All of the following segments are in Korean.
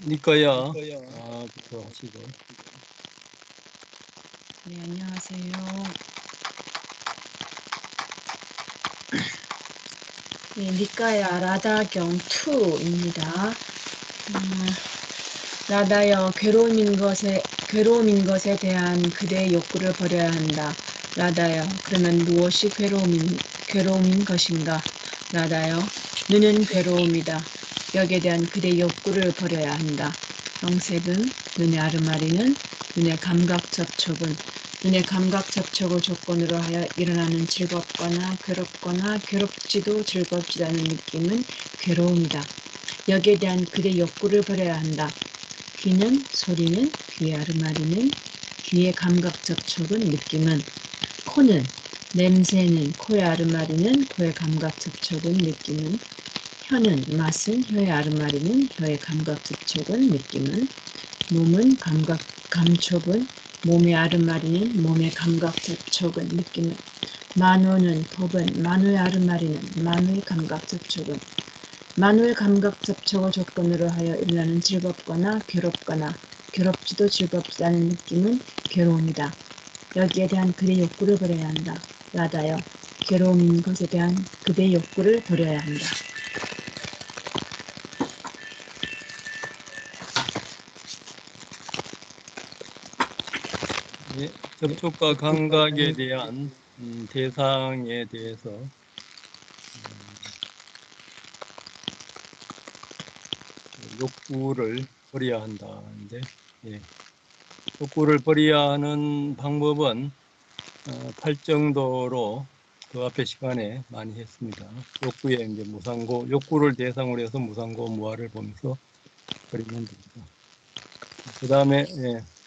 니꺼야. 부터 하시고. 네, 안녕하세요. 네, 니까야 라다경 2입니다. 라다여, 괴로움인 것에 대한 그대의 욕구를 버려야 한다. 라다여, 그러면 무엇이 괴로움인 것인가? 라다여, 눈은 괴로움이다. 여기에 대한 그대의 욕구를 버려야 한다. 영색은, 눈의 아르마리는, 눈의 감각 접촉은, 눈의 감각 접촉을 조건으로 하여 일어나는 즐겁거나 괴롭지도 즐겁지 않은 느낌은 괴로움이다. 여기에 대한 그대의 욕구를 버려야 한다. 귀는, 소리는, 귀의 아르마리는, 귀의 감각 접촉은, 느낌은, 코는, 냄새는, 코의 아르마리는, 코의 감각 접촉은, 느낌은, 혀는, 맛은, 혀의 아르마리는, 혀의 감각 접촉은, 느낌은, 몸은, 감촉은, 몸의 아르마리는, 몸의 감각 접촉은, 느낌은, 만호는, 법은, 만호의 아르마리는, 만호의 감각 접촉은, 만호의 감각 접촉을 조건으로 하여 일어나는 즐겁거나 괴롭지도 즐겁지 않은 느낌은 괴로움이다. 여기에 대한 그대의 욕구를 버려야 한다. 라다여, 괴로움인 것에 대한 그대의 욕구를 버려야 한다. 예, 접촉과 감각에 대한 대상에 대해서 욕구를 버려야 한다는데, 예, 욕구를 버려야 하는 방법은 8정도로 그 앞에 시간에 많이 했습니다. 욕구에 이제 무상고, 욕구를 대상으로 해서 무상고 무아를 보면서 버리면 됩니다. 그 다음에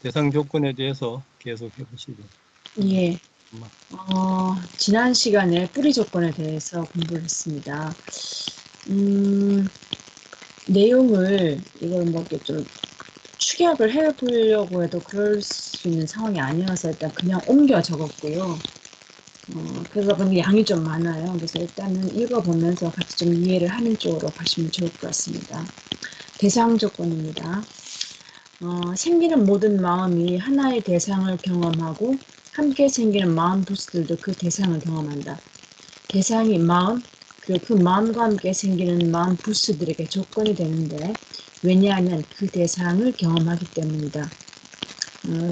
대상 조건에 대해서 계속 해보시죠. 예. 지난 시간에 뿌리 조건에 대해서 공부를 했습니다. 내용을 이걸 뭐 이렇게 좀 축약을 해보려고 해도 그럴 수 있는 상황이 아니어서 일단 그냥 옮겨 적었고요. 그래서 보니 양이 좀 많아요. 그래서 일단은 읽어보면서 같이 좀 이해를 하는 쪽으로 가시면 좋을 것 같습니다. 대상 조건입니다. 생기는 모든 마음이 하나의 대상을 경험하고 함께 생기는 마음 부스들도 그 대상을 경험한다. 대상이 마음, 그 마음과 함께 생기는 마음 부스들에게 조건이 되는데 왜냐하면 그 대상을 경험하기 때문이다.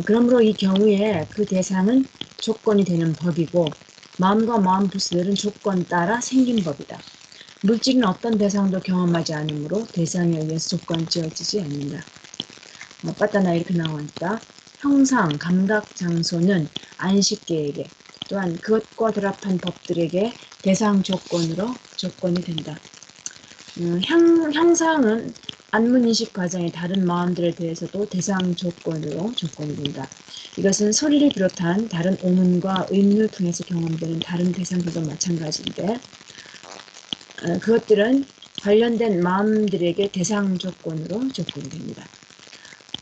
그러므로 이 경우에 그 대상은 조건이 되는 법이고 마음과 마음 부스들은 조건 따라 생긴 법이다. 물질은 어떤 대상도 경험하지 않으므로 대상에 의해서 조건이 지어지지 않는다. 빠따나 이렇게 나와있다. 형상, 감각, 장소는 안식계에게 또한 그것과 결합한 법들에게 대상 조건으로 조건이 된다. 형상은 안문인식 과정의 다른 마음들에 대해서도 대상 조건으로 조건이 된다. 이것은 소리를 비롯한 다른 오문과 의문을 통해서 경험되는 다른 대상들도 마찬가지인데 그것들은 관련된 마음들에게 대상 조건으로 조건이 됩니다.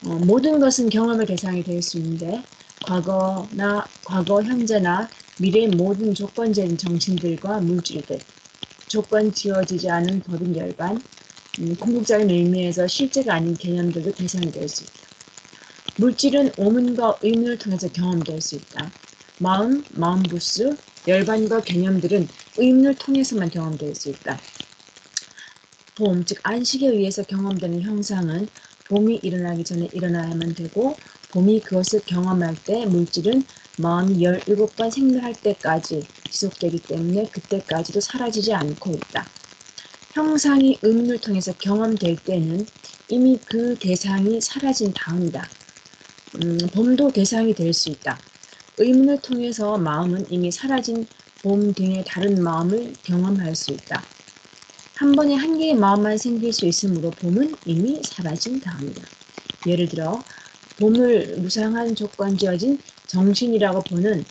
모든 것은 경험의 대상이 될 수 있는데 과거, 현재나 미래의 모든 조건적인 정신들과 물질들, 조건 지어지지 않은 법인 열반, 궁극적인 의미에서 실제가 아닌 개념들도 대상이 될 수 있다. 물질은 오문과 의문을 통해서 경험될 수 있다. 마음 부스, 열반과 개념들은 의문을 통해서만 경험될 수 있다. 봄, 즉 안식에 의해서 경험되는 형상은 봄이 일어나기 전에 일어나야만 되고 봄이 그것을 경험할 때 물질은 마음이 17번 생멸할 때까지 지속되기 때문에 그때까지도 사라지지 않고 있다. 형상이 의문을 통해서 경험될 때는 이미 그 대상이 사라진 다음이다. 봄도 대상이 될 수 있다. 의문을 통해서 마음은 이미 사라진 봄 등의 다른 마음을 경험할 수 있다. 한 번에 한 개의 마음만 생길 수 있으므로 봄은 이미 사라진 다음이다. 예를 들어 봄을 무상한 조건 지어진 정신이라고 보는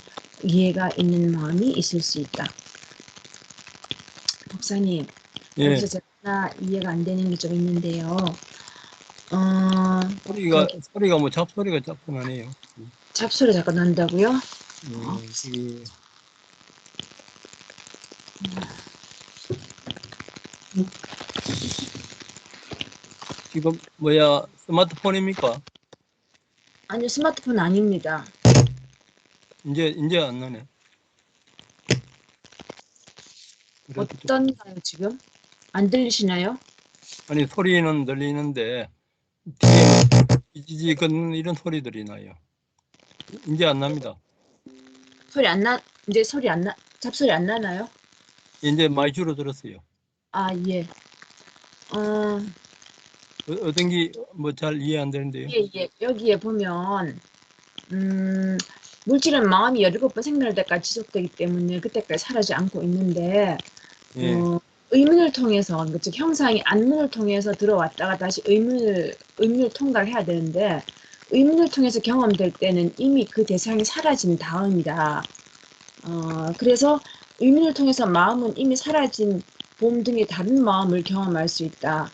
이해가 있는 마음이 있을 수 있다. 목사님, 예, 여기서 제가 이해가 안 되는 게 좀 있는데요. 소리가 뭐 잡소리가 자꾸 나네요. 잡소리 잠깐 난다고요? 이게 지금 스마트폰입니까? 아니요, 스마트폰 아닙니다. 이제 안 나네. 그래도 좀, 어떤가요, 지금? 안 들리시나요? 아니 소리는 들리는데 뒤에 지지 걷는 이런 소리들이 나요. 이제 안 납니다. 이제 잡소리 안 나나요? 이제 많이 줄어들었어요. 아, 예. 어, 어떤 게 뭐 잘 이해 안 되는데요. 예, 예. 여기에 보면, 음, 물질은 마음이 17번 생겨날 때까지 지속되기 때문에 그때까지 사라지지 않고 있는데, 예, 어, 의문을 통해서, 즉 형상이 안문을 통해서 들어왔다가 다시 의문을 통과를 해야 되는데, 의문을 통해서 경험될 때는 이미 그 대상이 사라진 다음이다. 그래서 의문을 통해서 마음은 이미 사라진 봄 등의 다른 마음을 경험할 수 있다.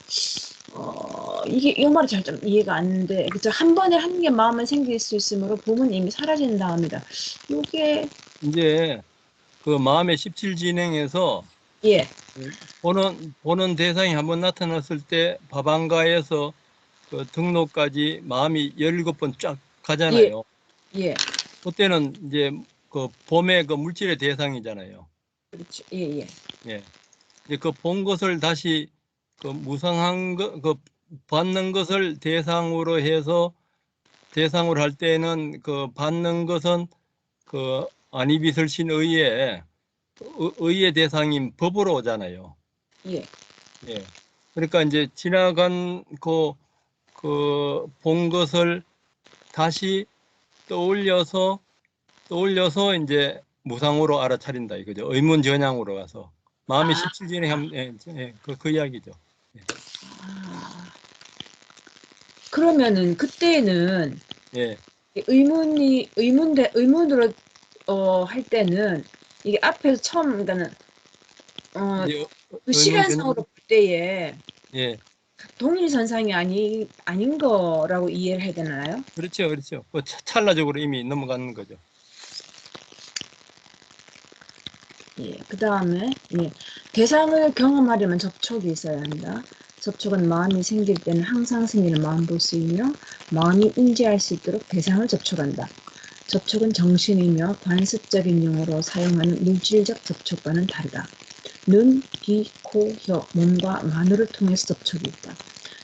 이게 이 말이 잘 좀 이해가 안 되는데, 그죠? 한 번에 한 개 마음은 생길 수 있으므로 봄은 이미 사라진 다음이다. 이게 이제 그 마음의 17 진행에서 예, 보는 대상이 한번 나타났을 때 법안가에서 그 등록까지 마음이 17번 쫙 예, 가잖아요. 예, 그때는 이제 그 봄의 그 물질의 대상이잖아요. 그렇죠. 예, 예. 예. 이제 그 본 것을 다시 그 무상한 그 받는 것을 대상으로 해서 대상으로 할 때는 그 받는 것은 그 안이비설신 의의 대상인 법으로 오잖아요. 예. 예. 그러니까 이제 지나간 본 것을 다시 떠올려서 이제 무상으로 알아차린다 이거죠. 의문전향으로 가서 마음의 아, 17진에 그 이야기죠. 아. 그러면은 그때는 예. 의문으로 할 때는 이게 앞에서 처음 그러니까는 어, 이제 그 의문전향 시간상으로 볼 때에 예. 동일선상이 아닌 거라고 이해를 해야 되나요? 그렇죠. 그렇죠. 그 찰나적으로 이미 넘어가는 거죠. 예, 그 다음에, 예, 대상을 경험하려면 접촉이 있어야 한다. 접촉은 마음이 생길 때는 항상 생기는 마음보스이며, 마음이 인지할 수 있도록 대상을 접촉한다. 접촉은 정신이며 관습적인 용어로 사용하는 물질적 접촉과는 다르다. 눈, 귀, 코, 혀, 몸과 마누를 통해서 접촉이 있다.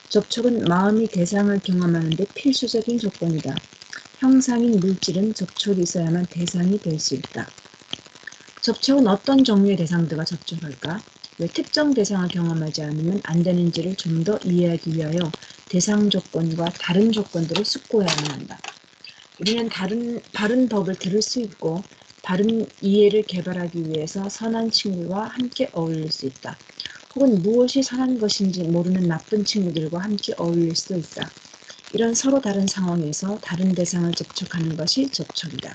접촉은 마음이 대상을 경험하는 데 필수적인 조건이다. 형상인 물질은 접촉이 있어야만 대상이 될 수 있다. 접촉은 어떤 종류의 대상들과 접촉할까? 왜 특정 대상을 경험하지 않으면 안 되는지를 좀 더 이해하기 위하여 대상 조건과 다른 조건들을 숙고해야만 한다. 우리는 바른 법을 들을 수 있고 바른 이해를 개발하기 위해서 선한 친구와 함께 어울릴 수 있다. 혹은 무엇이 선한 것인지 모르는 나쁜 친구들과 함께 어울릴 수도 있다. 이런 서로 다른 상황에서 다른 대상을 접촉하는 것이 접촉이다.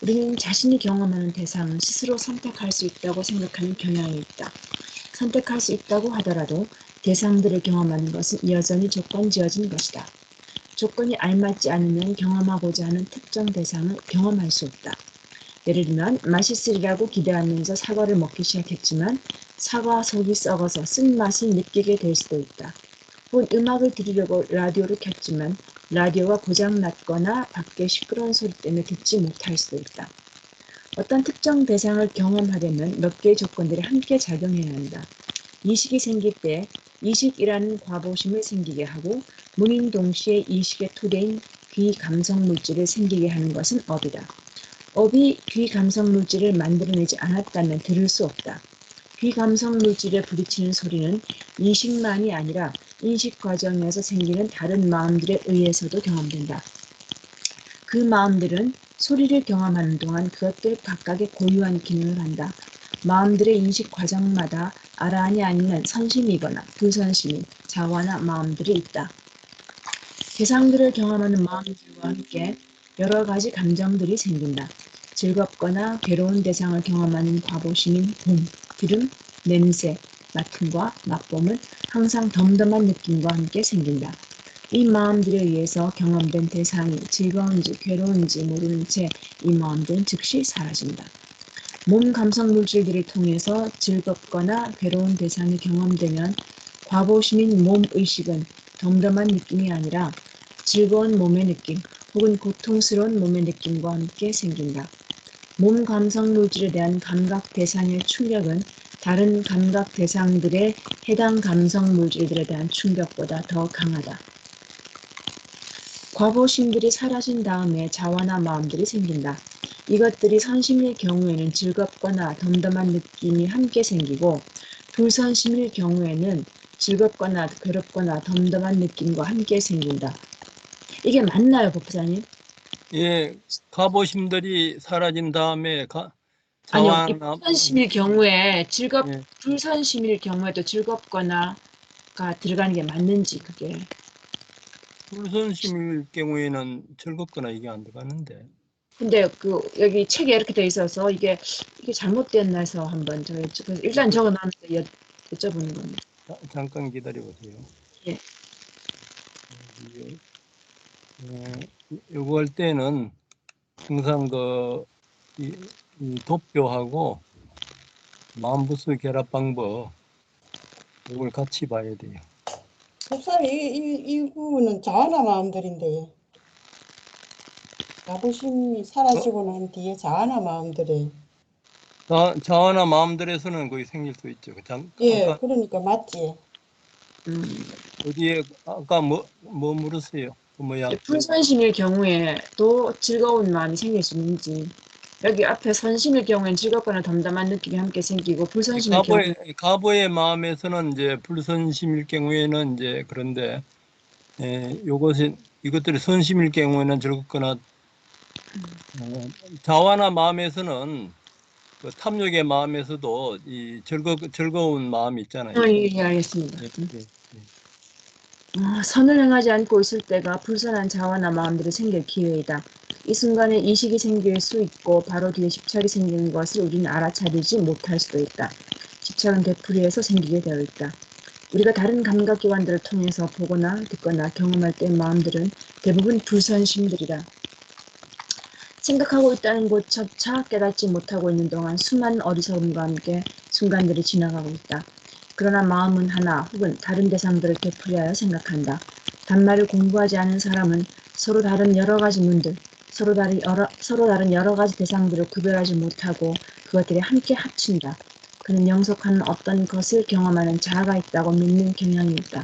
우리는 자신이 경험하는 대상을 스스로 선택할 수 있다고 생각하는 경향이 있다. 선택할 수 있다고 하더라도 대상들을 경험하는 것은 여전히 조건지어진 것이다. 조건이 알맞지 않으면 경험하고자 하는 특정 대상을 경험할 수 없다. 예를 들면 맛있으리라고 기대하면서 사과를 먹기 시작했지만 사과 속이 썩어서 쓴맛이 느끼게 될 수도 있다. 혹은 음악을 들으려고 라디오를 켰지만 라디오가 고장났거나 밖에 시끄러운 소리 때문에 듣지 못할 수도 있다. 어떤 특정 대상을 경험하려면 몇 개의 조건들이 함께 작용해야 한다. 이식이 생길 때 이식이라는 과보심을 생기게 하고 문인 동시에 이식의 토대인 귀 감성 물질을 생기게 하는 것은 업이다. 업이 귀 감성 물질을 만들어내지 않았다면 들을 수 없다. 귀 감성 물질에 부딪히는 소리는 이식만이 아니라 인식 과정에서 생기는 다른 마음들에 의해서도 경험된다. 그 마음들은 소리를 경험하는 동안 그것들 각각의 고유한 기능을 한다. 마음들의 인식 과정마다 아라한이 아니면 선심이거나 부선심인 자화나 마음들이 있다. 대상들을 경험하는 마음들과 함께 여러 가지 감정들이 생긴다. 즐겁거나 괴로운 대상을 경험하는 과보심인 봄, 기름, 냄새, 맡음과 맛봄은 항상 덤덤한 느낌과 함께 생긴다. 이 마음들에 의해서 경험된 대상이 즐거운지 괴로운지 모르는 채 이 마음들은 즉시 사라진다. 몸 감성 물질들을 통해서 즐겁거나 괴로운 대상이 경험되면 과보심인 몸 의식은 덤덤한 느낌이 아니라 즐거운 몸의 느낌 혹은 고통스러운 몸의 느낌과 함께 생긴다. 몸 감성 물질에 대한 감각 대상의 충격은 다른 감각 대상들의 해당 감성 물질들에 대한 충격보다 더 강하다. 과보심들이 사라진 다음에 자화나 마음들이 생긴다. 이것들이 선심일 경우에는 즐겁거나 덤덤한 느낌이 함께 생기고 불선심일 경우에는 즐겁거나 괴롭거나 덤덤한 느낌과 함께 생긴다. 이게 맞나요, 법사님? 예, 가보심들이 사라진 다음에 아니요, 이 자완함, 불선심일 경우에 예, 불선심일 경우에도 즐겁거나가 들어가는 게 맞는지 그게. 불선심일 경우에는 즐겁거나 이게 안 들어가는데. 근데 그 여기 책에 이렇게 돼 있어서 이게 잘못됐나 해서 한번 일단 그, 적어놨는데 여쭤보는 겁니다. 잠깐 기다려 보세요. 예. 요거 할 때는 항상 이 도표하고 만부수 결합 방법 이걸 같이 봐야 돼요. 법사님, 이 부분은 자아나 마음들인데, 자부심이 사라지고 난 뒤에 자아나 마음들이, 자아나 마음들에서는 거의 생길 수 있죠. 예, 아까 그러니까 맞지. 어디에 아까 뭐 물었어요? 그 뭐야? 불선심일 경우에도 즐거운 마음이 생길 수 있는지 여기 앞에 선심일 경우에는 즐겁거나 덤덤한 느낌이 함께 생기고 불선심일 경우에 가보의 마음에서는 이제 불선심일 경우에는 이제 그런데 이것들이 선심일 경우에는 즐겁거나 자화나 마음에서는 그 탐욕의 마음에서도 이 즐거운 마음이 있잖아요. 예, 알겠습니다. 예, 예, 예. 선을 행하지 않고 있을 때가 불선한 자화나 마음들이 생길 기회이다. 이 순간에 이식이 생길 수 있고 바로 뒤에 집착이 생기는 것을 우리는 알아차리지 못할 수도 있다. 집착은 되풀이해서 생기게 되어 있다. 우리가 다른 감각기관들을 통해서 보거나 듣거나 경험할 때 마음들은 대부분 불선심들이다. 생각하고 있다는 것조차 깨닫지 못하고 있는 동안 수많은 어리석음과 함께 순간들이 지나가고 있다. 그러나 마음은 하나 혹은 다른 대상들을 되풀이하여 생각한다. 단말을 공부하지 않은 사람은 서로 다른 여러 가지 문들, 서로 다른 여러 가지 대상들을 구별하지 못하고 그것들이 함께 합친다. 그는 영속한 어떤 것을 경험하는 자아가 있다고 믿는 경향이 있다.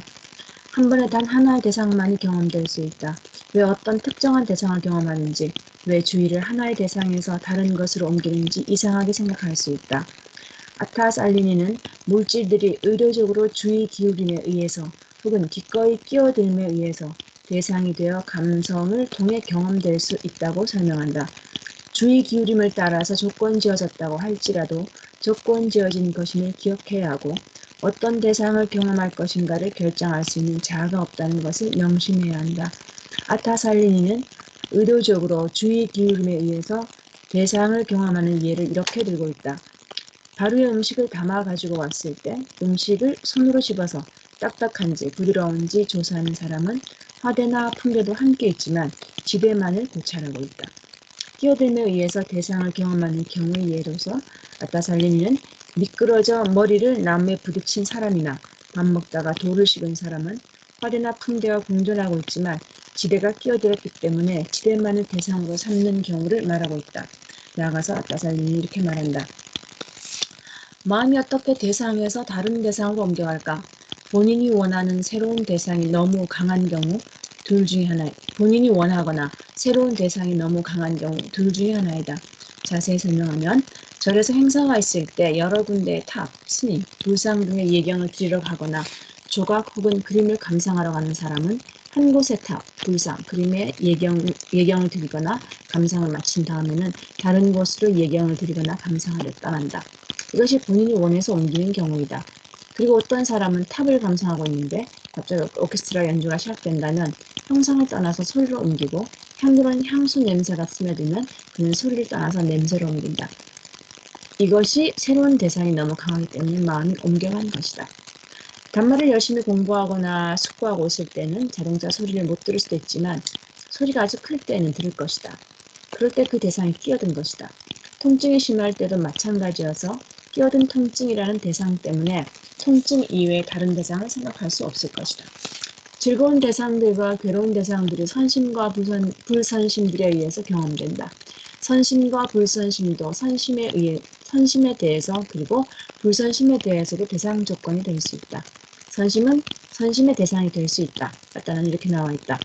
한 번에 단 하나의 대상만이 경험될 수 있다. 왜 어떤 특정한 대상을 경험하는지, 왜 주의를 하나의 대상에서 다른 것으로 옮기는지 이상하게 생각할 수 있다. 아타살리니는 물질들이 의도적으로 주의 기울임에 의해서 혹은 기꺼이 끼어들음에 의해서 대상이 되어 감성을 통해 경험될 수 있다고 설명한다. 주의 기울임을 따라서 조건지어졌다고 할지라도 조건지어진 것임을 기억해야 하고 어떤 대상을 경험할 것인가를 결정할 수 있는 자아가 없다는 것을 명심해야 한다. 아타살리니는 의도적으로 주의 기울임에 의해서 대상을 경험하는 예를 이렇게 들고 있다. 바루에 음식을 담아 가지고 왔을 때 음식을 손으로 집어서 딱딱한지 부드러운지 조사하는 사람은 화대나 풍개도 함께 있지만 지대만을 고찰하고 있다. 끼어들에 의해서 대상을 경험하는 경우의 예로서 아따살리니는 미끄러져 머리를 나무에 부딪힌 사람이나 밥 먹다가 돌을 씹은 사람은 화대나 풍대와 공존하고 있지만 지대가 끼어들었기 때문에 지대만을 대상으로 삼는 경우를 말하고 있다. 나아가서 아따살리니 이렇게 말한다. 마음이 어떻게 대상에서 다른 대상으로 옮겨갈까? 본인이 원하는 새로운 대상이 너무 강한 경우 둘 중에 하나, 본인이 원하거나 새로운 대상이 너무 강한 경우 둘 중에 하나이다. 자세히 설명하면 절에서 행사가 있을 때 여러 군데의 탑, 스님, 불상 등의 예경을 드리러 가거나 조각 혹은 그림을 감상하러 가는 사람은 한 곳의 탑, 불상, 그림의 예경을 드리거나 감상을 마친 다음에는 다른 곳으로 예경을 드리거나 감상하려 떠난다. 이것이 본인이 원해서 옮기는 경우이다. 그리고 어떤 사람은 탑을 감상하고 있는데 갑자기 오케스트라 연주가 시작된다면 형상을 떠나서 소리를 옮기고 향기로운 향수 냄새가 스며들면 그는 소리를 떠나서 냄새로 옮긴다. 이것이 새로운 대상이 너무 강하기 때문에 마음이 옮겨간 것이다. 단말을 열심히 공부하거나 숙고하고 있을 때는 자동차 소리를 못 들을 수도 있지만 소리가 아주 클 때는 들을 것이다. 그럴 때 그 대상이 끼어든 것이다. 통증이 심할 때도 마찬가지여서 끼어든 통증이라는 대상 때문에 통증 이외의 다른 대상을 생각할 수 없을 것이다. 즐거운 대상들과 괴로운 대상들이 선심과 불선심들에 의해서 경험된다. 선심과 불선심도 선심에 대해서 그리고 불선심에 대해서도 대상 조건이 될 수 있다. 선심은 선심의 대상이 될 수 있다. 맞다는 이렇게 나와 있다.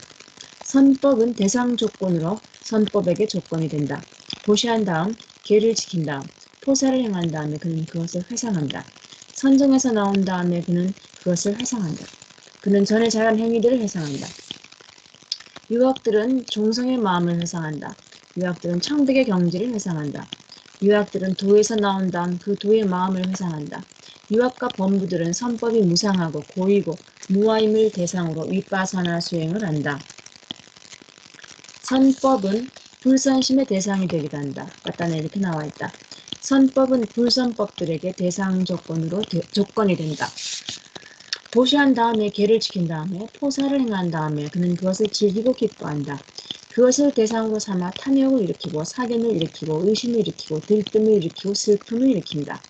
선법은 대상 조건으로 선법에게 조건이 된다. 보시한 다음 계를 지킨 다음 포사를 행한 다음에 그는 그것을 회상한다. 선정에서 나온 다음에 그는 그것을 회상한다. 그는 전에 잘한 행위들을 회상한다. 유학들은 종성의 마음을 회상한다. 유학들은 청백의 경지를 회상한다. 유학들은 도에서 나온 다음 그 도의 마음을 회상한다. 유학과 범부들은 선법이 무상하고 고이고 무아임을 대상으로 윗바사나 수행을 한다. 선법은 불선심의 대상이 되기도 한다. 맞다네 이렇게 나와 있다. 선법은 불선법들에게 대상 조건으로 조건이 된다. 보시한 다음에 계를 지킨 다음에 포사를 행한 다음에 그는 그것을 즐기고 기뻐한다. 그것을 대상으로 삼아 탐욕을 일으키고 사견을 일으키고 의심을 일으키고 들뜸을 일으키고 슬픔을 일으킨다.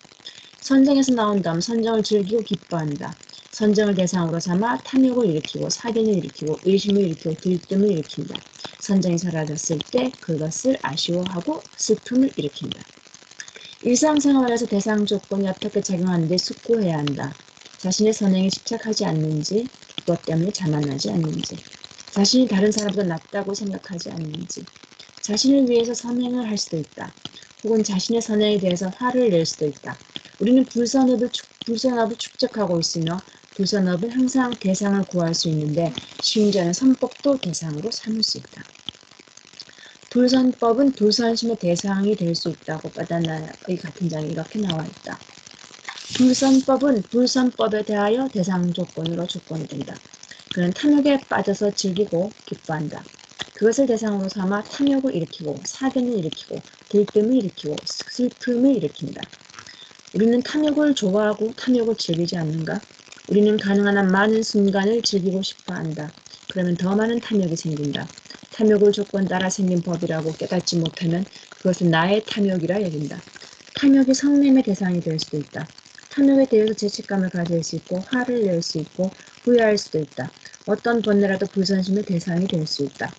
선정에서 나온 다음 선정을 즐기고 기뻐한다. 선정을 대상으로 삼아 탐욕을 일으키고 사견을 일으키고 의심을 일으키고 들뜸을 일으킨다. 선정이 사라졌을 때 그것을 아쉬워하고 슬픔을 일으킨다. 일상생활에서 대상 조건이 어떻게 작용하는지 숙고해야 한다. 자신의 선행에 집착하지 않는지, 그것 때문에 자만하지 않는지, 자신이 다른 사람보다 낫다고 생각하지 않는지, 자신을 위해서 선행을 할 수도 있다. 혹은 자신의 선행에 대해서 화를 낼 수도 있다. 우리는 불선업을 축적하고 있으며 불선업을 항상 대상을 구할 수 있는데 심지어는 선법도 대상으로 삼을 수 있다. 불선법은 불선심의 대상이 될 수 있다고 바다나의 같은 장에 이렇게 나와 있다. 불선법은 불선법에 대하여 대상 조건으로 조건이 된다. 그는 탐욕에 빠져서 즐기고 기뻐한다. 그것을 대상으로 삼아 탐욕을 일으키고 사견을 일으키고 들뜸을 일으키고 슬픔을 일으킨다. 우리는 탐욕을 좋아하고 탐욕을 즐기지 않는가? 우리는 가능한 한 많은 순간을 즐기고 싶어한다. 그러면 더 많은 탐욕이 생긴다. 탐욕을 조건 따라 생긴 법이라고 깨닫지 못하면 그것은 나의 탐욕이라 여긴다. 탐욕이 성냄의 대상이 될 수도 있다. 탐욕에 대해서 죄책감을 가질 수 있고 화를 낼 수 있고 후회할 수도 있다. 어떤 번뇌라도 불선심의 대상이 될 수 있다.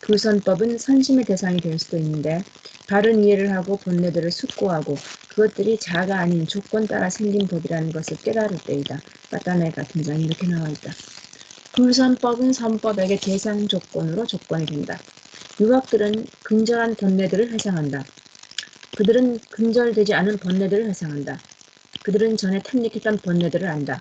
불선법은 선심의 대상이 될 수도 있는데 바른 이해를 하고 번뇌들을 숙고하고 그것들이 자가 아닌 조건 따라 생긴 법이라는 것을 깨달을 때이다. 바다네 같은 장이 이렇게 나와 있다. 불선법은 선법에게 대상 조건으로 조건이 된다. 유학들은 근절한 번뇌들을 회상한다. 그들은 근절되지 않은 번뇌들을 회상한다. 그들은 전에 탐닉했던 번뇌들을 안다.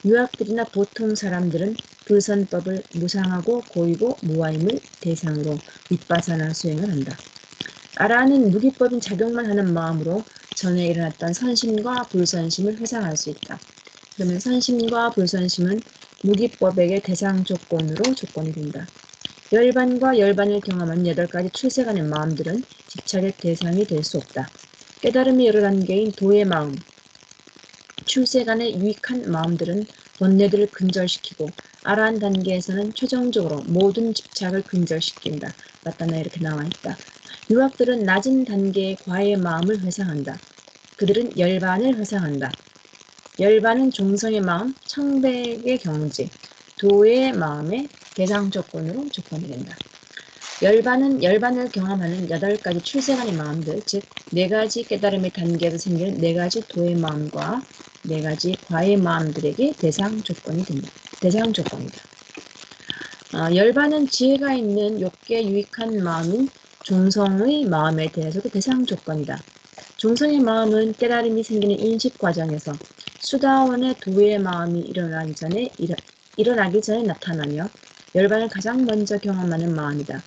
유학들이나 보통 사람들은 불선법을 무상하고 고이고 무아임을 대상으로 윗바사나 수행을 한다. 아라는 무기법인 작용만 하는 마음으로 전에 일어났던 선심과 불선심을 회상할 수 있다. 그러면 선심과 불선심은 무기법에게 대상 조건으로 조건이 된다. 열반과 열반을 경험한 8가지 출세간의 마음들은 집착의 대상이 될 수 없다. 깨달음의 여러 단계인 도의 마음, 출세간의 유익한 마음들은 번뇌들을 근절시키고 아라한 단계에서는 최종적으로 모든 집착을 근절시킨다. 맞다나 이렇게 나와 있다. 유학들은 낮은 단계의 과의 마음을 회상한다. 그들은 열반을 회상한다. 열반은 종성의 마음, 청백의 경지, 도의 마음의 대상 조건으로 조건이 된다. 열반은 열반을 경험하는 8가지 출세간의 마음들, 즉 4가지 깨달음의 단계에서 생기는 4가지 도의 마음과 4가지 과의 마음들에게 대상 조건이 된다. 대상 조건이다. 열반은 지혜가 있는 욕계 유익한 마음인 종성의 마음에 대해서도 대상 조건이다. 종성의 마음은 깨달음이 생기는 인식 과정에서 수다원의 도의 마음이 일어나기 전에 나타나며 열반을 가장 먼저 경험하는 마음이다.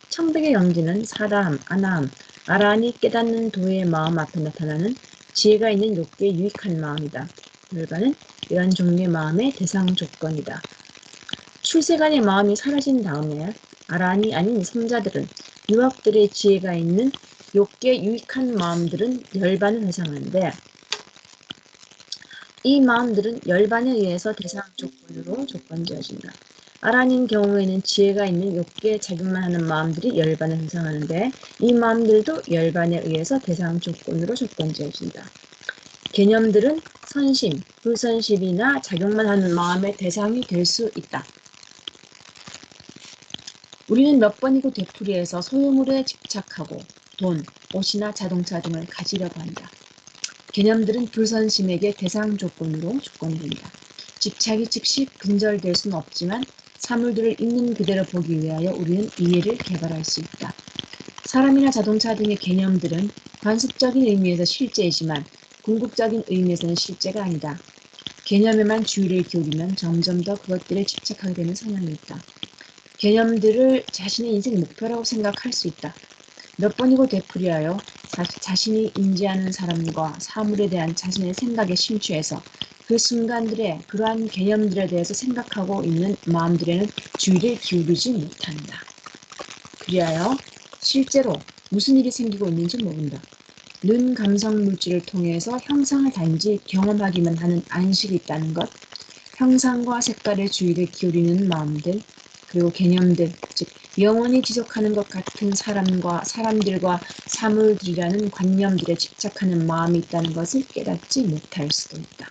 청백의 영지는 사다함, 아나함, 아라한이 깨닫는 도의 마음 앞에 나타나는 지혜가 있는 욕계의 유익한 마음이다. 열반은 이런 종류의 마음의 대상 조건이다. 출세간의 마음이 사라진 다음에 아라한이 아닌 성자들은 유학들의 지혜가 있는 욕계 유익한 마음들은 열반을 회상하는데 이 마음들은 열반에 의해서 대상 조건으로 조건지어진다. 아라한인 경우에는 지혜가 있는 욕계에 작용만 하는 마음들이 열반을 회상하는데 이 마음들도 열반에 의해서 대상 조건으로 조건지어진다. 개념들은 선심, 불선심이나 작용만 하는 마음의 대상이 될 수 있다. 우리는 몇 번이고 되풀이해서 소유물에 집착하고 돈, 옷이나 자동차 등을 가지려고 한다. 개념들은 불선심에게 대상 조건으로 조건된다. 집착이 즉시 근절될 수는 없지만 사물들을 있는 그대로 보기 위하여 우리는 이해를 개발할 수 있다. 사람이나 자동차 등의 개념들은 관습적인 의미에서 실제이지만 궁극적인 의미에서는 실제가 아니다. 개념에만 주의를 기울이면 점점 더 그것들에 집착하게 되는 성향이 있다. 개념들을 자신의 인생 목표라고 생각할 수 있다. 몇 번이고 되풀이하여 자신이 인지하는 사람과 사물에 대한 자신의 생각에 심취해서 그 순간들에 그러한 개념들에 대해서 생각하고 있는 마음들에는 주의를 기울이지 못한다. 그리하여 실제로 무슨 일이 생기고 있는지 모른다. 눈 감성 물질을 통해서 형상을 단지 경험하기만 하는 안식이 있다는 것, 형상과 색깔에 주의를 기울이는 마음들, 그리고 개념들, 즉 영원히 지속하는 것 같은 사람들과 사물들이라는 관념들에 집착하는 마음이 있다는 것을 깨닫지 못할 수도 있다.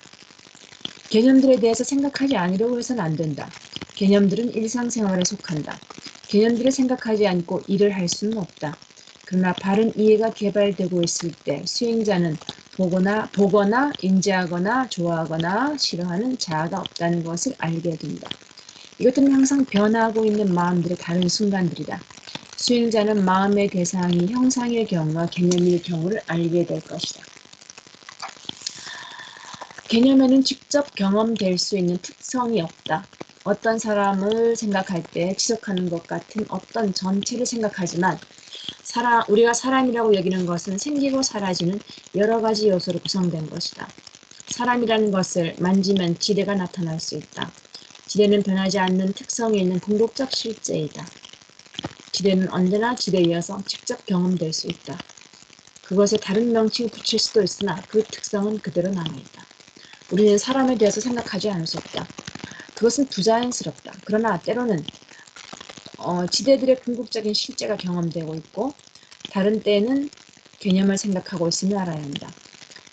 개념들에 대해서 생각하지 않으려고 해서는 안 된다. 개념들은 일상생활에 속한다. 개념들을 생각하지 않고 일을 할 수는 없다. 그러나 바른 이해가 개발되고 있을 때 수행자는 보거나 인지하거나 좋아하거나 싫어하는 자아가 없다는 것을 알게 된다. 이것들은 항상 변화하고 있는 마음들의 다른 순간들이다. 수행자는 마음의 대상이 형상일 경우와 개념일 경우를 알게 될 것이다. 개념에는 직접 경험될 수 있는 특성이 없다. 어떤 사람을 생각할 때 지속하는 것 같은 어떤 전체를 생각하지만 우리가 사람이라고 여기는 것은 생기고 사라지는 여러 가지 요소로 구성된 것이다. 사람이라는 것을 만지면 지대가 나타날 수 있다. 지대는 변하지 않는 특성이 있는 궁극적 실제이다. 지대는 언제나 지대이어서 직접 경험될 수 있다. 그것에 다른 명칭을 붙일 수도 있으나 그 특성은 그대로 남아있다. 우리는 사람에 대해서 생각하지 않을 수 없다. 그것은 부자연스럽다. 그러나 때로는 지대들의 궁극적인 실제가 경험되고 있고 다른 때에는 개념을 생각하고 있음을 알아야 한다.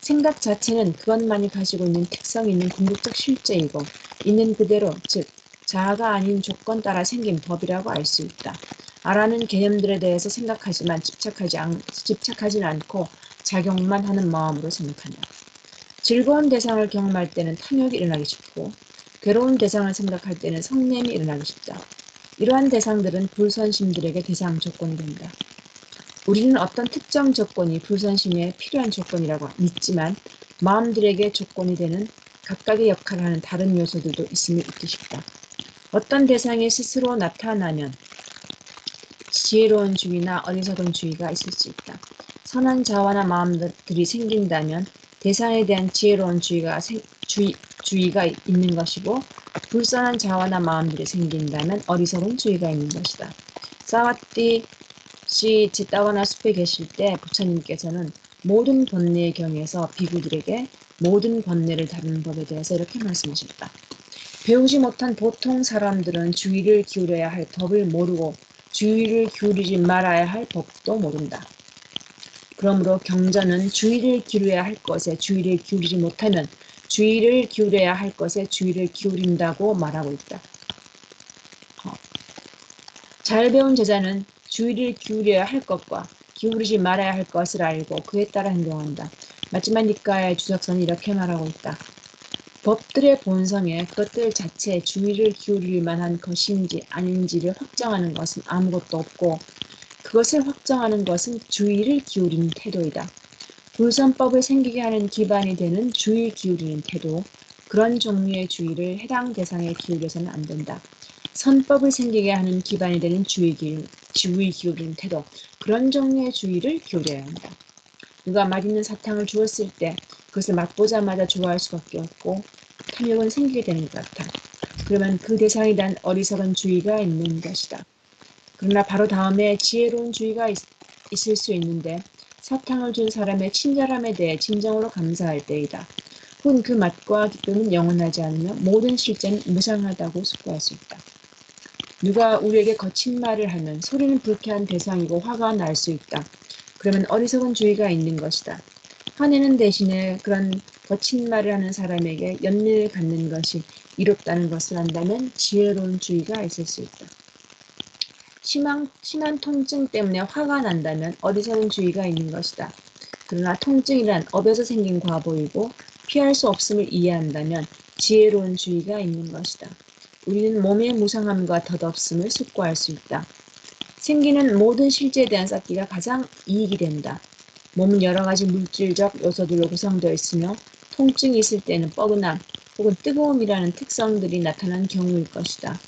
생각 자체는 그것만이 가지고 있는 특성이 있는 궁극적 실제이고 있는 그대로 즉 자아가 아닌 조건 따라 생긴 법이라고 알 수 있다. 알아는 개념들에 대해서 생각하지만 집착하지는 않고 작용만 하는 마음으로 생각한다. 즐거운 대상을 경험할 때는 탐욕이 일어나기 쉽고 괴로운 대상을 생각할 때는 성냄이 일어나기 쉽다. 이러한 대상들은 불선심들에게 대상 조건이 된다. 우리는 어떤 특정 조건이 불선심에 필요한 조건이라고 믿지만 마음들에게 조건이 되는 각각의 역할을 하는 다른 요소들도 있음을 잊기 쉽다. 어떤 대상이 스스로 나타나면 지혜로운 주의나 어리석은 주의가 있을 수 있다. 선한 자화나 마음들이 생긴다면 대상에 대한 지혜로운 주의가 있는 것이고 불선한 자화나 마음들이 생긴다면 어리석은 주의가 있는 것이다. 사와띠 씨 짓다거나 숲에 계실 때 부처님께서는 모든 번뇌의 경에서 비구들에게 모든 번뇌를 다루는 법에 대해서 이렇게 말씀하셨다. 배우지 못한 보통 사람들은 주의를 기울여야 할 법을 모르고 주의를 기울이지 말아야 할 법도 모른다. 그러므로 경전은 주의를 기울여야 할 것에 주의를 기울이지 못하면 주의를 기울여야 할 것에 주의를 기울인다고 말하고 있다. 잘 배운 제자는 주의를 기울여야 할 것과 기울이지 말아야 할 것을 알고 그에 따라 행동한다. 마지막 니까의 주석서는 이렇게 말하고 있다. 법들의 본성에 그것들 자체에 주의를 기울일 만한 것인지 아닌지를 확정하는 것은 아무것도 없고 그것을 확정하는 것은 주의를 기울이는 태도이다. 불선법을 생기게 하는 기반이 되는 주의 기울이는 태도, 그런 종류의 주의를 해당 대상에 기울여서는 안 된다. 선법을 생기게 하는 기반이 되는 주의 기울이는 태도, 그런 종류의 주의를 기울여야 한다. 누가 맛있는 사탕을 주었을 때 그것을 맛보자마자 좋아할 수밖에 없고 탐욕은 생기게 되는 것 같아. 그러면 그 대상에 대한 어리석은 주의가 있는 것이다. 그러나 바로 다음에 지혜로운 주의가 있을 수 있는데 사탕을 준 사람의 친절함에 대해 진정으로 감사할 때이다. 혹은 그 맛과 기쁨은 영원하지 않으며 모든 실제는 무상하다고 숙고할 수 있다. 누가 우리에게 거친 말을 하면 소리는 불쾌한 대상이고 화가 날 수 있다. 그러면 어리석은 주의가 있는 것이다. 화내는 대신에 그런 거친 말을 하는 사람에게 연민을 갖는 것이 이롭다는 것을 안다면 지혜로운 주의가 있을 수 있다. 심한 통증 때문에 화가 난다면 어디서는 주의가 있는 것이다. 그러나 통증이란 업에서 생긴 과보이고 피할 수 없음을 이해한다면 지혜로운 주의가 있는 것이다. 우리는 몸의 무상함과 덧없음을 숙고할 수 있다. 생기는 모든 실제에 대한 쌓기가 가장 이익이 된다. 몸은 여러 가지 물질적 요소들로 구성되어 있으며 통증이 있을 때는 뻐근함 혹은 뜨거움이라는 특성들이 나타난 경우일 것이다.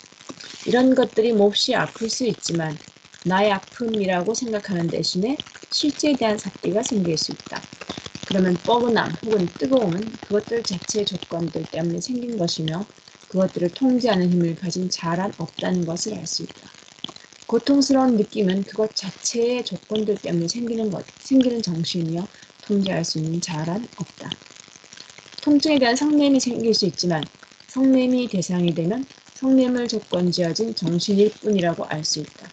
이런 것들이 몹시 아플 수 있지만 나의 아픔이라고 생각하는 대신에 실제에 대한 삭기가 생길 수 있다. 그러면 뻐근함 혹은 뜨거움은 그것들 자체의 조건들 때문에 생긴 것이며 그것들을 통제하는 힘을 가진 자란 없다는 것을 알 수 있다. 고통스러운 느낌은 그것 자체의 조건들 때문에 생기는 정신이며 통제할 수 있는 자란 없다. 통증에 대한 성냄이 생길 수 있지만 성냄이 대상이 되면 성냄을 조건지어진 정신일 뿐이라고 알 수 있다.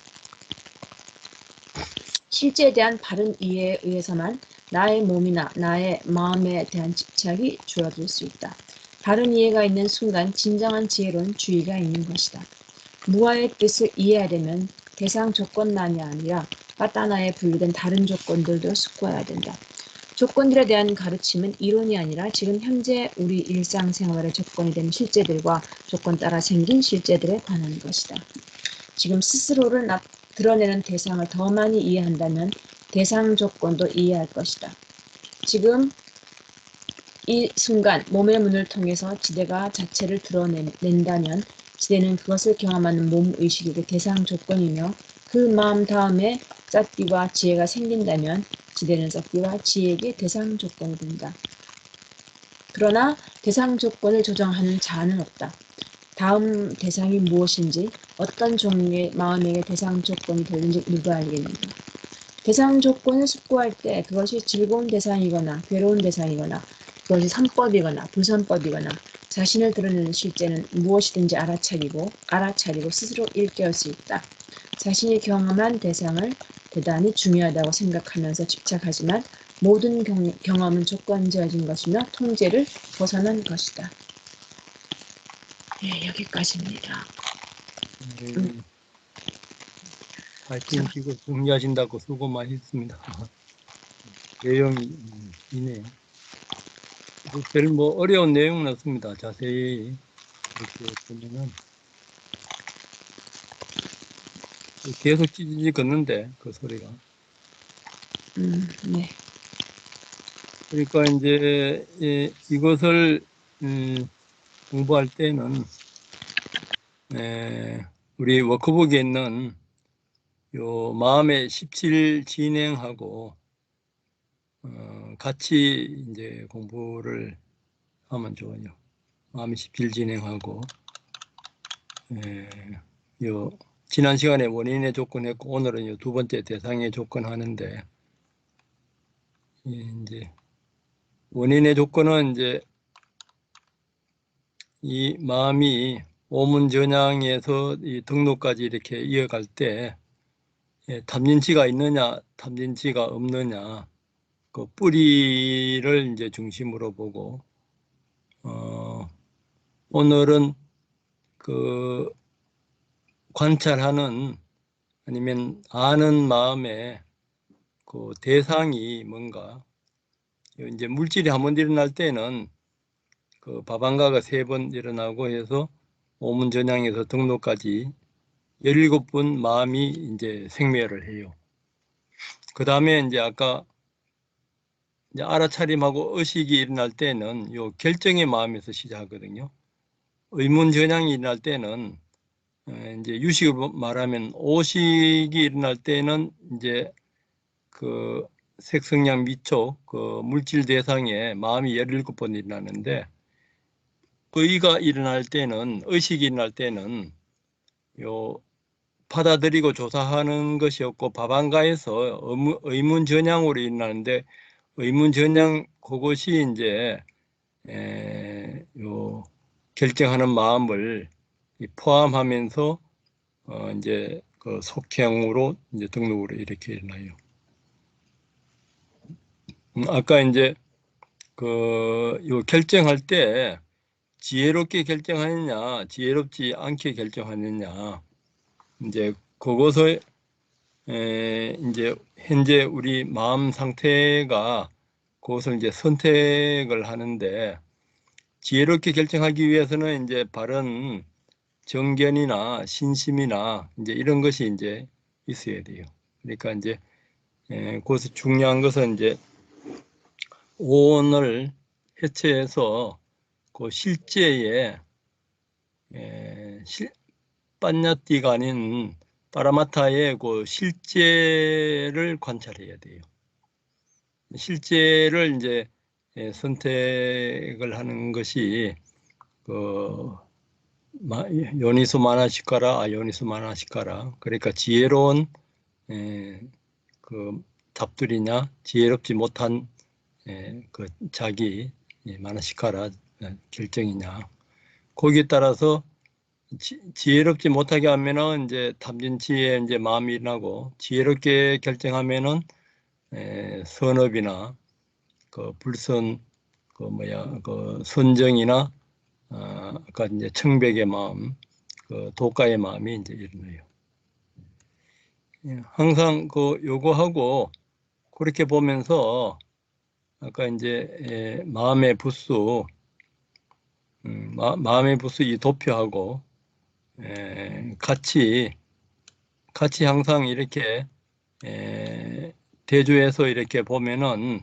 실제에 대한 바른 이해에 의해서만 나의 몸이나 나의 마음에 대한 집착이 줄어들 수 있다. 바른 이해가 있는 순간 진정한 지혜로운 주의가 있는 것이다. 무아의 뜻을 이해하려면 대상 조건만이 아니라 빠따나에 분류된 다른 조건들도 숙고해야 된다. 조건들에 대한 가르침은 이론이 아니라 지금 현재 우리 일상생활의 조건이 된 실제들과 조건 따라 생긴 실제들에 관한 것이다. 지금 스스로를 드러내는 대상을 더 많이 이해한다면 대상 조건도 이해할 것이다. 지금 이 순간 몸의 문을 통해서 지대가 자체를 드러낸다면 지대는 그것을 경험하는 몸의식의 대상 조건이며 그 마음 다음에 짝띠와 지혜가 생긴다면 지대는 짝띠와 지혜에게 대상 조건이 된다. 그러나 대상 조건을 조정하는 자는 없다. 다음 대상이 무엇인지 어떤 종류의 마음에게 대상 조건이 되는지 누가 알겠는가. 대상 조건을 숙고할 때 그것이 즐거운 대상이거나 괴로운 대상이거나 그것이 선법이거나 불선법이거나 자신을 드러내는 실제는 무엇이든지 알아차리고 스스로 일깨울 수 있다. 자신이 경험한 대상을 대단히 중요하다고 생각하면서 집착하지만 모든 경험은 조건지어진 것이며 통제를 벗어난 것이다. 네, 여기까지입니다. 하여튼 이거 정리하신다고 수고 많이 했습니다. 내용이 이네요. 별 뭐 어려운 내용은 없습니다. 자세히 이렇게 보면은 계속 찌지지 걷는데 그 소리가. 네. 그러니까 이제 이것을 공부할 때는 우리 워크북에 있는 요 마음의 17 진행하고 같이 이제 공부를 하면 좋아요. 마음의 17 진행하고 요 지난 시간에 원인의 조건 했고 오늘은 요 두 번째 대상의 조건 하는데 이제 원인의 조건은 이제 이 마음이 오문전향에서 이 등록까지 이렇게 이어갈 때 탐진치가 있느냐 탐진치가 없느냐 그 뿌리를 이제 중심으로 보고 오늘은 그 관찰하는 아니면 아는 마음의 그 대상이 뭔가 이제 물질이 한 번 일어날 때는 그 바방가가 3번 일어나고 해서 오문전향에서 등록까지 17번 마음이 이제 생멸을 해요. 그 다음에 이제 아까 이제 알아차림하고 의식이 일어날 때는 요 결정의 마음에서 시작하거든요. 의문전향이 일어날 때는 이제 유식으로 말하면 오식이 일어날 때는 이제 그 색성량 미촉 그 물질 대상에 마음이 17번 일어나는데 의가 일어날 때는 의식이 일어날 때는 요 받아들이고 조사하는 것이 없고 바방가에서 의문전향으로 일어나는데 의문전향 그것이 이제 요 결정하는 마음을 포함하면서 이제 그 속행으로 이제 등록으로 이렇게 일어나요. 아까 이제 그 요 결정할 때 지혜롭게 결정하느냐, 지혜롭지 않게 결정하느냐, 이제 그것을 이제 현재 우리 마음 상태가 그것을 이제 선택을 하는데 지혜롭게 결정하기 위해서는 이제 바른 정견이나 신심이나 이제 이런 것이 이제 있어야 돼요. 그러니까 이제 거기서 중요한 것은 이제 오온을 해체해서 그 실제의 빤냐띠가 아닌 파라마타의 그 실제를 관찰해야 돼요. 실제를 이제 선택을 하는 것이 그 요니소 마나시카라, 아요니소 마나시카라. 그러니까 지혜로운 그 잡들이냐, 지혜롭지 못한 그 자기 마나시카라 결정이냐. 거기에 따라서 지혜롭지 못하게 하면은 이제 탐진치에 이제 마음이 나고 지혜롭게 결정하면은 선업이나 그 불선 그 선정이나 아까 이제 청백의 마음, 그 도가의 마음이 이제 일어나요. 항상 그 요거하고 그렇게 보면서 아까 이제 마음의 부수, 마음의 부수 이 도표하고 같이 항상 이렇게 대조해서 이렇게 보면은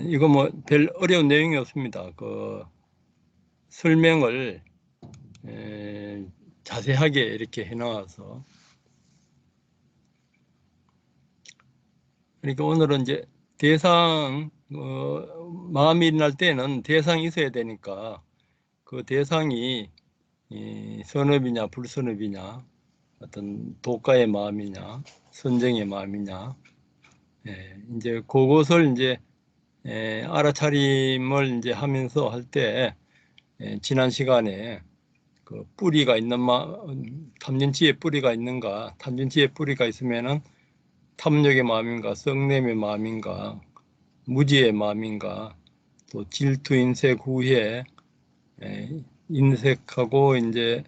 이거 뭐 별 어려운 내용이 없습니다. 그 설명을 자세하게 이렇게 해놔서 그러니까 오늘은 이제 대상 마음이 일어날 때는 대상이 있어야 되니까 그 대상이 선업이냐 불선업이냐 어떤 도가의 마음이냐 선정의 마음이냐 이제 그것을 이제 알아차림을 이제 하면서 할 때 지난 시간에 그 뿌리가 있는 탐진치의 뿌리가 있는가, 탐진치의 뿌리가 있으면은 탐욕의 마음인가, 썩냄의 마음인가, 무지의 마음인가, 또 질투, 인색, 후회, 인색하고 이제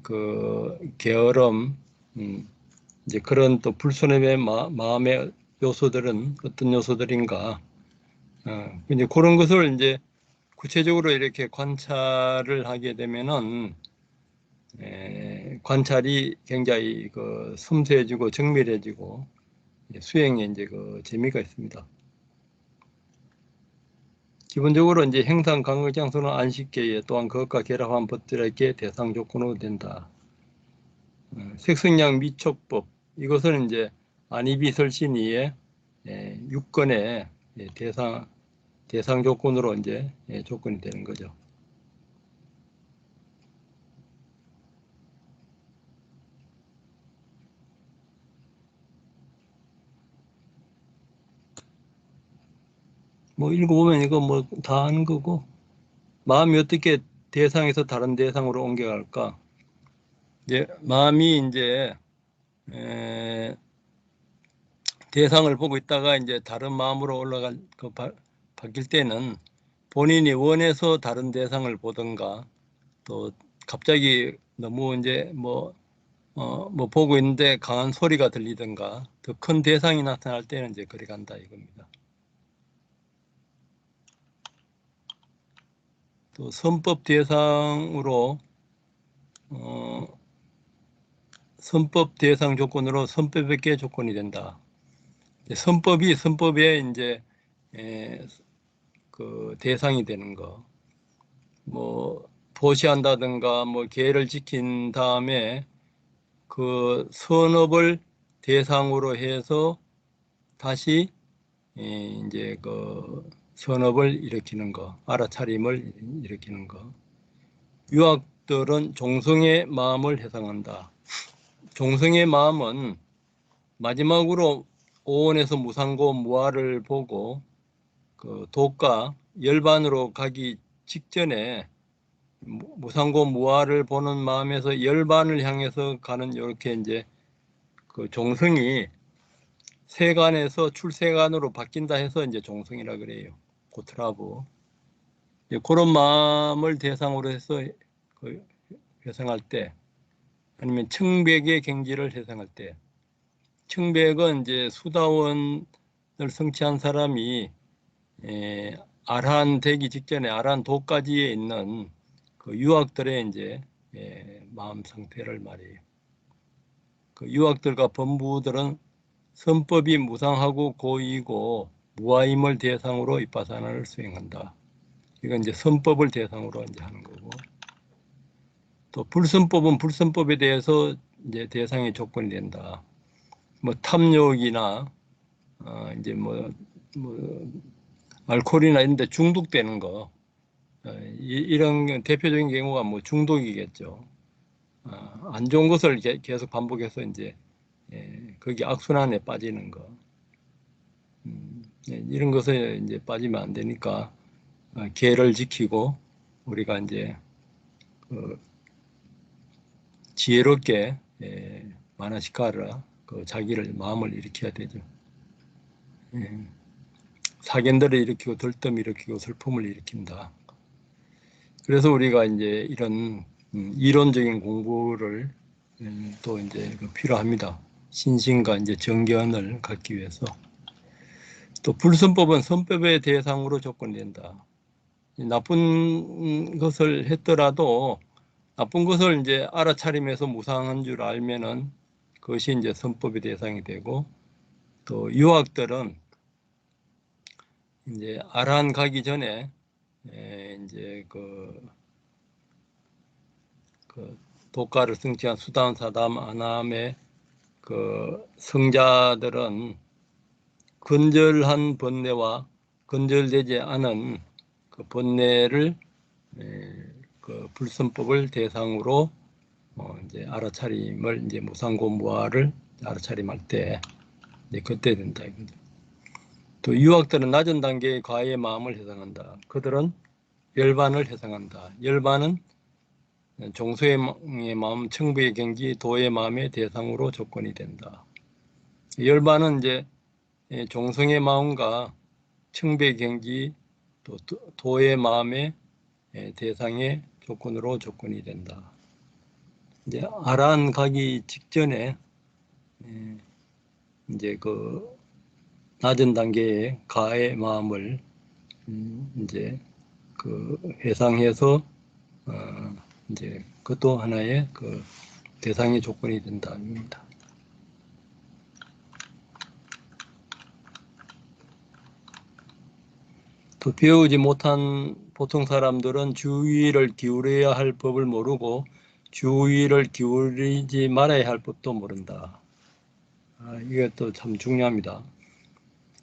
그 게으름, 이제 그런 또 불순의 마음의 요소들은 어떤 요소들인가, 이제 그런 것을 이제 구체적으로 이렇게 관찰을 하게 되면은 관찰이 굉장히 그 섬세해지고 정밀해지고 수행에 이제 그 재미가 있습니다. 기본적으로 이제 행상 강의장소는 안식계에 또한 그것과 결합한 법들에게 대상 조건으로 된다. 색성량 미촉법 이것은 이제 안이비설신이의 6건의 대상 조건으로 이제 조건이 되는 거죠. 뭐 읽어보면 이거 뭐 다 하는 거고 마음이 어떻게 대상에서 다른 대상으로 옮겨갈까? 이제 마음이 이제 대상을 보고 있다가 이제 다른 마음으로 바뀔 때는 본인이 원해서 다른 대상을 보든가 또 갑자기 너무 이제 뭐 보고 있는데 강한 소리가 들리든가 더 큰 대상이 나타날 때는 이제 그리 간다 이겁니다. 또 선법 대상으로 선법 대상 조건으로 선법에게 조건이 된다. 선법에 이제 그 대상이 되는 거, 뭐 보시한다든가 뭐 계를 지킨 다음에 그 선업을 대상으로 해서 다시 이제 그 선업을 일으키는 거, 알아차림을 일으키는 거. 유학들은 종성의 마음을 해상한다. 종성의 마음은 마지막으로 오온에서 무상고 무아를 보고 그 도가 열반으로 가기 직전에 무상고 무아를 보는 마음에서 열반을 향해서 가는 이렇게 이제 그 종성이 세간에서 출세간으로 바뀐다 해서 이제 종성이라 그래요. 고트라브. 그런 마음을 대상으로 해서 그 회상할 때 아니면 청백의 경지를 해상할 때, 청백은 이제 수다원을 성취한 사람이 아라한 되기 직전에 아라한 도까지에 있는 그 유학들의 이제 마음 상태를 말해요. 그 유학들과 범부들은 선법이 무상하고 고의고 무아임을 대상으로 윗바사나를 수행한다. 이건 이제 선법을 대상으로 이제 하는 거고, 또 불선법은 불선법에 대해서 이제 대상의 조건이 된다. 뭐 탐욕이나 이제 뭐 알코올이나 이런 데 중독되는 거, 이런 대표적인 경우가 뭐 중독이겠죠. 안 좋은 것을 계속 반복해서 이제 거기 악순환에 빠지는 거, 이런 것에 이제 빠지면 안 되니까 계를 지키고 우리가 이제 지혜롭게 마나시카라 그 자기를 마음을 일으켜야 되죠. 사견들을 일으키고 들뜸 일으키고 슬픔을 일으킨다. 그래서 우리가 이제 이런 이론적인 공부를 또 이제 필요합니다. 신신과 이제 정견을 갖기 위해서. 또 불선법은 선법의 대상으로 조건된다. 나쁜 것을 했더라도 나쁜 것을 이제 알아차림해서 무상한 줄 알면은 그것이 이제 선법의 대상이 되고, 또 유학들은 이제 아란 가기 전에 이제 그 도가를 성취한 수단 사담 아남의 그 성자들은 건절한 번뇌와 건절되지 않은 그 번뇌를 그 불선법을 대상으로 이제 알아차림을 이제 무상고무화를 알아차림할 때 이제 그때 된다 이거죠. 또 유학들은 낮은 단계의 과의 마음을 해상한다. 그들은 열반을 해상한다. 열반은 종소의 마음, 청부의 경지, 도의 마음의 대상으로 조건이 된다. 열반은 이제 종성의 마음과 청부의 경지, 또 도의 마음의 대상의 조건으로 조건이 된다. 이제 아란 가기 직전에 이제 그 낮은 단계의 가의 마음을 이제 그 회상해서 이제 그것도 하나의 그 대상의 조건이 된다입니다. 또 배우지 못한 보통 사람들은 주의를 기울여야 할 법을 모르고 주의를 기울이지 말아야 할 법도 모른다. 이게 또 참 중요합니다.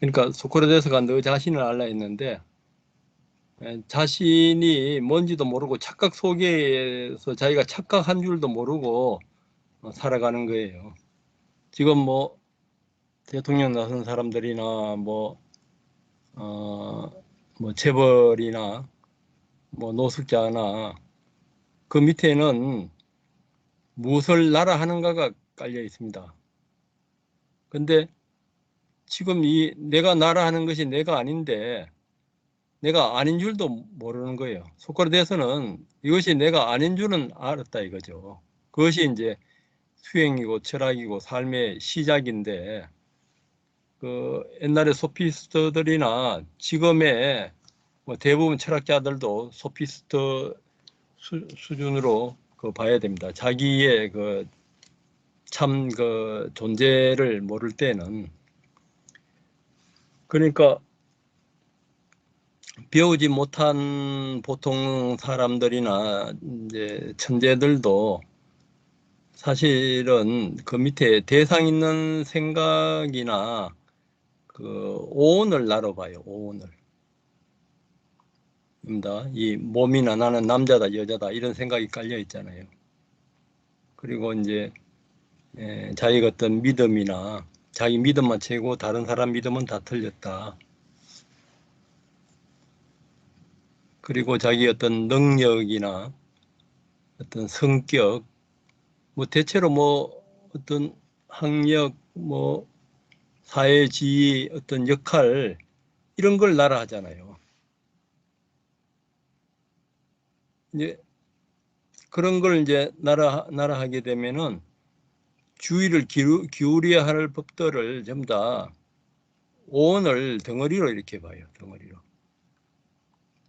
그러니까 소크라테스가 너 자신을 알라 했는데 자신이 뭔지도 모르고 착각 속에서 자기가 착각한 줄도 모르고 살아가는 거예요. 지금 뭐 대통령 나선 사람들이나 뭐 재벌이나 뭐 노숙자나 그 밑에는 무엇을 나라 하는가가 깔려 있습니다. 근데 지금 이 내가 나라 하는 것이 내가 아닌데 내가 아닌 줄도 모르는 거예요. 소크라테스는 이것이 내가 아닌 줄은 알았다 이거죠. 그것이 이제 수행이고 철학이고 삶의 시작인데, 그 옛날에 소피스트들이나 지금의 뭐 대부분 철학자들도 소피스트 수준으로 그 봐야 됩니다. 자기의 그 참 그 존재를 모를 때는. 그러니까 배우지 못한 보통 사람들이나 이제 천재들도 사실은 그 밑에 대상 있는 생각이나 그 오온을 나눠봐요. 오온을. 입니다. 이 몸이나 나는 남자다 여자다 이런 생각이 깔려 있잖아요. 그리고 이제 자기가 어떤 믿음이나 자기 믿음만 채고 다른 사람 믿음은 다 틀렸다. 그리고 자기 어떤 능력이나 어떤 성격, 뭐 대체로 뭐 어떤 학력, 뭐 사회 지위, 어떤 역할 이런 걸 나라 하잖아요. 이제 그런 걸 이제 나라 하게 되면은 주의를 기울여야 할 법들을 전부 다 오온을 덩어리로 이렇게 봐요. 덩어리로.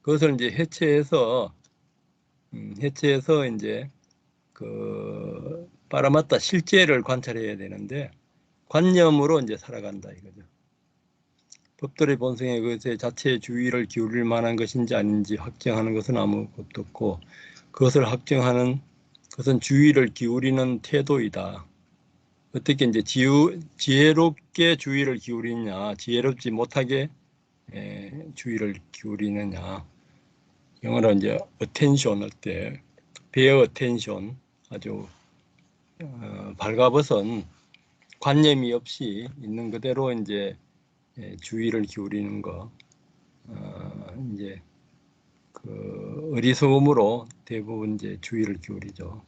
그것을 이제 해체해서 이제 그 빠라마타 실제를 관찰해야 되는데 관념으로 이제 살아간다 이거죠. 법들의 본성에 그것의 자체의 주의를 기울일 만한 것인지 아닌지 확정하는 것은 아무것도 없고 그것을 확정하는 것은 주의를 기울이는 태도이다. 어떻게 이제 지혜롭게 주의를 기울이냐, 지혜롭지 못하게 주의를 기울이느냐. 영어로 이제 attention 할 때 pay attention 아주 발가벗은 관념이 없이 있는 그대로 이제 주의를 기울이는 거 이제 그 어리석음으로 대부분 이제 주의를 기울이죠.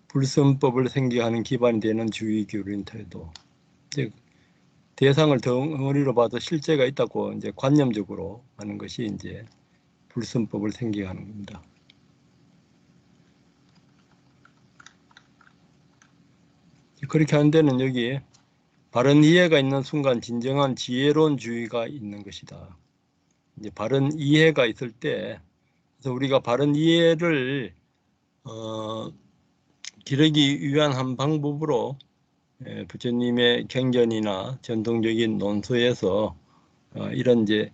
불선법을 생겨하는 기반이 되는 주의 기울인 태도. 즉 대상을 덩어리로 봐도 실제가 있다고 이제 관념적으로 하는 것이 이제 불선법을 생겨하는 겁니다. 그렇게 하는 데는 여기 바른 이해가 있는 순간 진정한 지혜로운 주의가 있는 것이다. 이제 바른 이해가 있을 때, 그래서 우리가 바른 이해를 기르기 위한 한 방법으로 부처님의 경전이나 전통적인 논서에서 이런 이제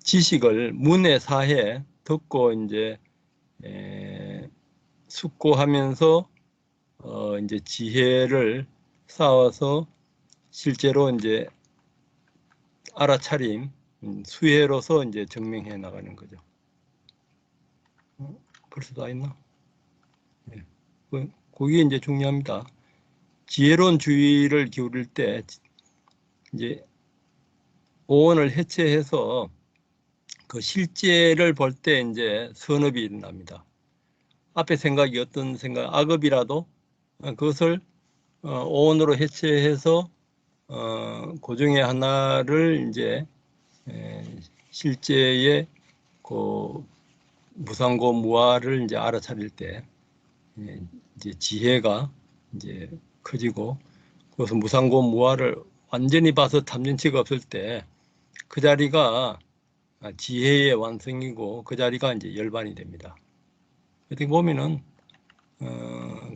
지식을 문해사해 듣고 이제 숙고하면서 이제 지혜를 쌓아서 실제로 이제 알아차림 수혜로서 이제 증명해 나가는 거죠. 벌써 다 했나? 네. 그게 이제 중요합니다. 지혜로운 주의를 기울일 때 이제 오온을 해체해서 그 실제를 볼 때 이제 선업이 일어납니다. 앞에 생각이 어떤 생각, 악업이라도 그것을 오온으로 해체해서 그 중에 하나를 이제 실제의 그 무상고 무아를 이제 알아차릴 때 이제 지혜가 이제 커지고 그것을 무상고 무아를 완전히 봐서 탐진치가 없을 때 그 자리가 지혜의 완성이고 그 자리가 이제 열반이 됩니다. 어떻게 보면은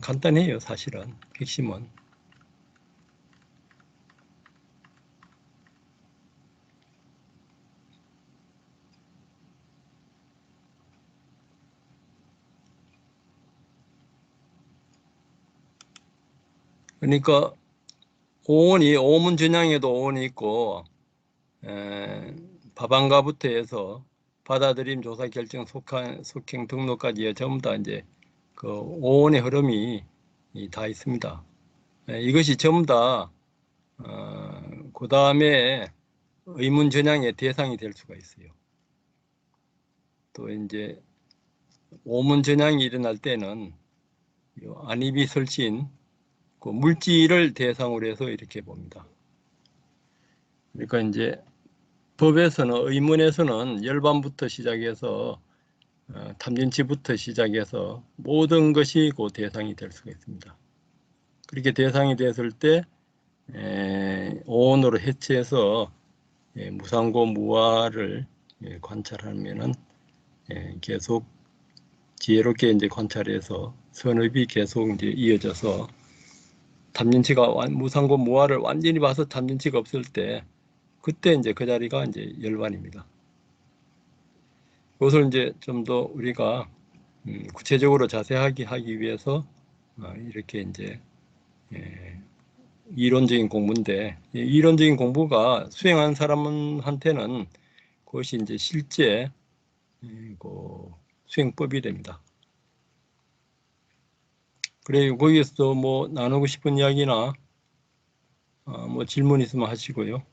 간단해요. 사실은 핵심은. 그러니까 오온이 오문전향에도 오온이 있고 법안가부터 해서 받아들임 조사 결정 속행 등록까지 전부 다 이제 그 오온의 흐름이 다 있습니다. 이것이 전부 다 그 다음에 의문 전향의 대상이 될 수가 있어요. 또 이제 오문 전향이 일어날 때는 안입이 설신 그 물질을 대상으로 해서 이렇게 봅니다. 그러니까 이제 법에서는 의문에서는 열반부터 시작해서 탐진치부터 시작해서 모든 것이 그 대상이 될 수가 있습니다. 그렇게 대상이 됐을 때 오온으로 해체해서 무상고 무아를 관찰하면은 계속 지혜롭게 이제 관찰해서 선업이 계속 이제 이어져서 탐진치가 무상고 무아를 완전히 봐서 탐진치가 없을 때 그때 이제 그 자리가 이제 열반입니다. 그것을 이제 좀 더 우리가 구체적으로 자세하게 하기 위해서 이렇게 이제 이론적인 공부인데 이론적인 공부가 수행한 사람한테는 그것이 이제 실제 그 수행법이 됩니다. 그래 거기에서 뭐 나누고 싶은 이야기나 뭐 질문 있으면 하시고요.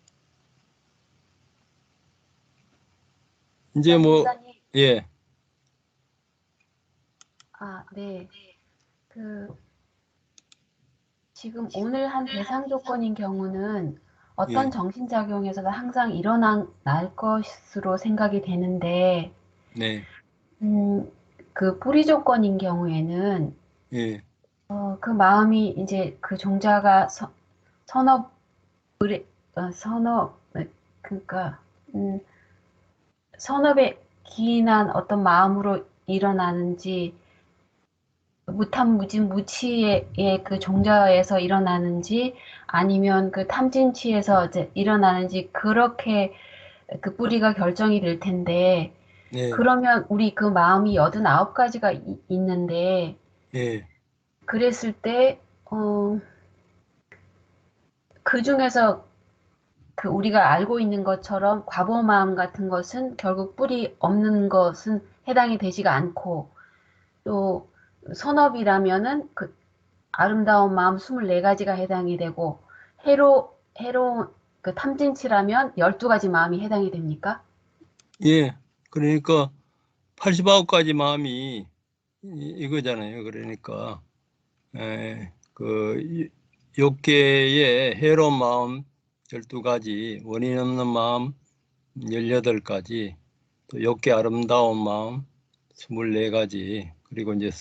이제 뭐 목사님, 예. 네. 지금 오늘 한 대상 조건인 경우는 어떤 예. 정신작용에서도 항상 일어날 것으로 생각이 되는데, 네. 그 뿌리 조건인 경우에는 예, 그 마음이 이제 그 종자가 선업 선업 그러니까 선업에 기인한 어떤 마음으로 일어나는지 무탐무진 무치의 그 종자에서 일어나는지 아니면 그 탐진치에서 이제 일어나는지 그렇게 그 뿌리가 결정이 될 텐데 예, 그러면 우리 그 마음이 89가지가 있는데 예, 그랬을 때 그 중에서 그 우리가 알고 있는 것처럼 과보 마음 같은 것은 결국 뿌리 없는 것은 해당이 되지가 않고 또 선업이라면은 그 아름다운 마음 24가지가 해당이 되고 해로운 그 탐진치라면 12가지 마음이 해당이 됩니까? 예. 그러니까 89가지 마음이 이거잖아요. 그러니까 그 욕계의 해로운 마음 12가지, 원인 없는 마음 18가지, 또 욕계 아름다운 마음 24가지, 그리고 이제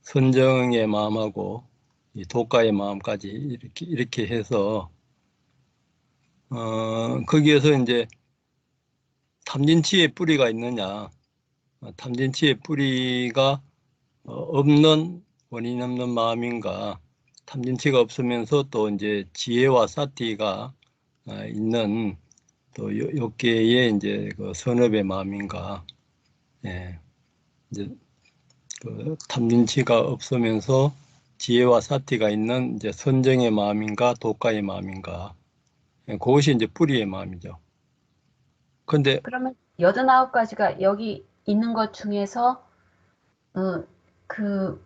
선정의 마음하고 이 도가의 마음까지 이렇게 해서 거기에서 이제 탐진치의 뿌리가 있느냐, 탐진치의 뿌리가 없는 원인 없는 마음인가, 탐진치가 없으면서 또 이제 지혜와 사티가 있는 또 욕계의 이제 그 선업의 마음인가, 예, 이제 그 탐진치가 없으면서 지혜와 사티가 있는 이제 선정의 마음인가, 도가의 마음인가, 예, 그것이 이제 뿌리의 마음이죠. 근데 그러면 89가지가 여기 있는 것 중에서 그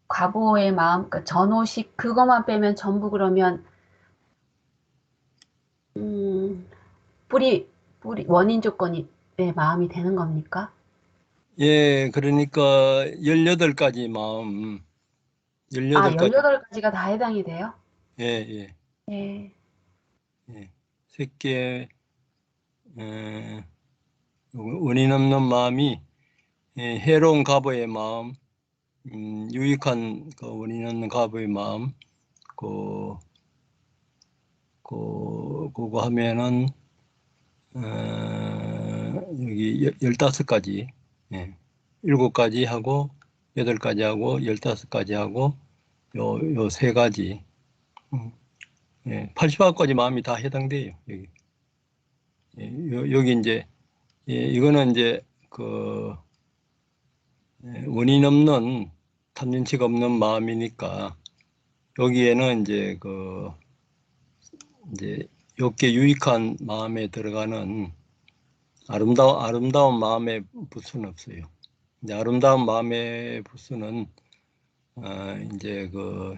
과보의 마음, 그러니까 전오식 그것만 빼면 전부 그러면 음, 뿌리 원인 조건이 내 마음이 되는 겁니까? 예, 그러니까 18가지 마음, 아, 18가지, 18가지가 다 해당이 돼요? 예, 예, 네. 예. 새끼의 원인 없는 마음이 해로운 가보의 마음, 유익한 그 원인 없는 가보의 마음, 그, 그거 하면은 여기 15가지, 예. 7가지 하고 8가지 하고 15가지 하고 요 3가지, 예. 89가지 마음이 다 해당돼요. 여기. 예, 여기 이제 예, 이거는 이제 그 원인 없는 탐진치가 없는 마음이니까 여기에는 이제 그 이제 욕계 유익한 마음에 들어가는 아름다운 마음의 부수는 없어요. 이제 아름다운 마음의 부수는 이제 그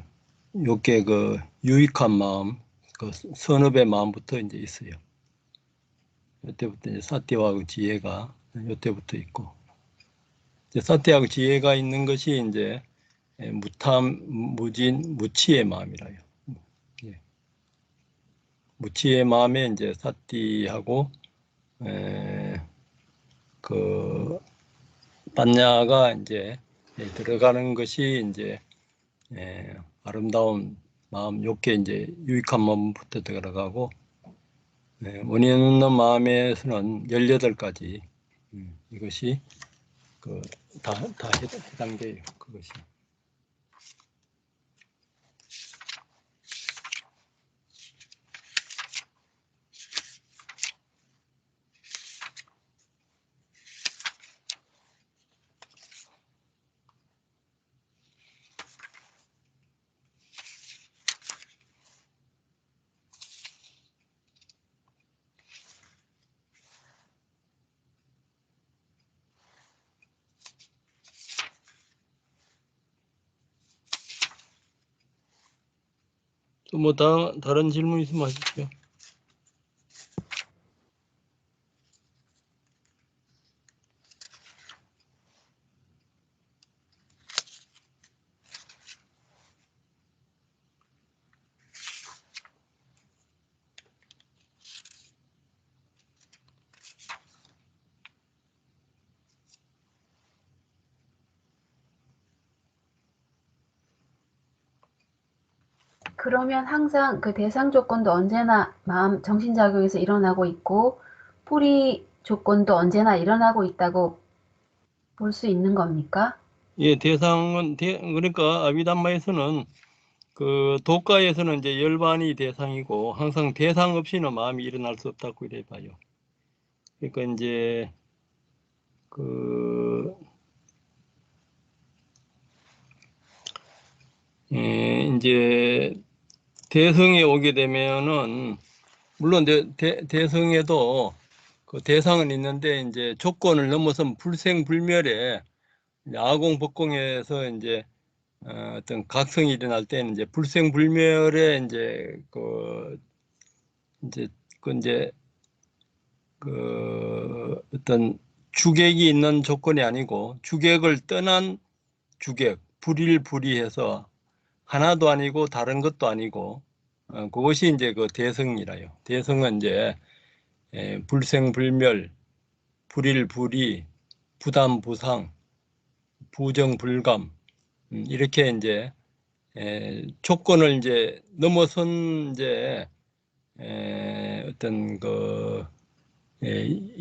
욕계 그 유익한 마음, 그 선업의 마음부터 이제 있어요. 이때부터 이제 사티와 지혜가 이때부터 있고, 이제 사티하고 지혜가 있는 것이 이제 무탐, 무진, 무치의 마음이라요. 예. 무치의 마음에 이제 사티하고 그 반야가 이제 들어가는 것이 이제 아름다운 마음, 욕계 이제 유익한 마음부터 들어가고 원인 없는 마음에서는 18가지 이것이 다 해당돼요. 그것이. 또 뭐 다른 질문 있으면 하십시오. 그러면 항상 그 대상 조건도 언제나 마음 정신작용에서 일어나고 있고 뿌리 조건도 언제나 일어나고 있다고 볼 수 있는 겁니까? 예, 그러니까 아비담마에서는 그 도가에서는 이제 열반이 대상이고 항상 대상 없이는 마음이 일어날 수 없다고 이래 봐요. 그러니까 이제 그 이제 대성에 오게 되면은 물론 대성에도 그 대상은 있는데 이제 조건을 넘어선 불생불멸에 아공법공에서 이제 어떤 각성이 일어날 때는 이제 불생불멸에 이제 그 어떤 주객이 있는 조건이 아니고 주객을 떠난 주객, 불일불이해서 하나도 아니고 다른 것도 아니고 그것이 이제 그 대성이라요. 대성은 이제 불생불멸, 불일불이, 부담부상, 부정불감 이렇게 이제 조건을 이제 넘어선 이제 어떤 그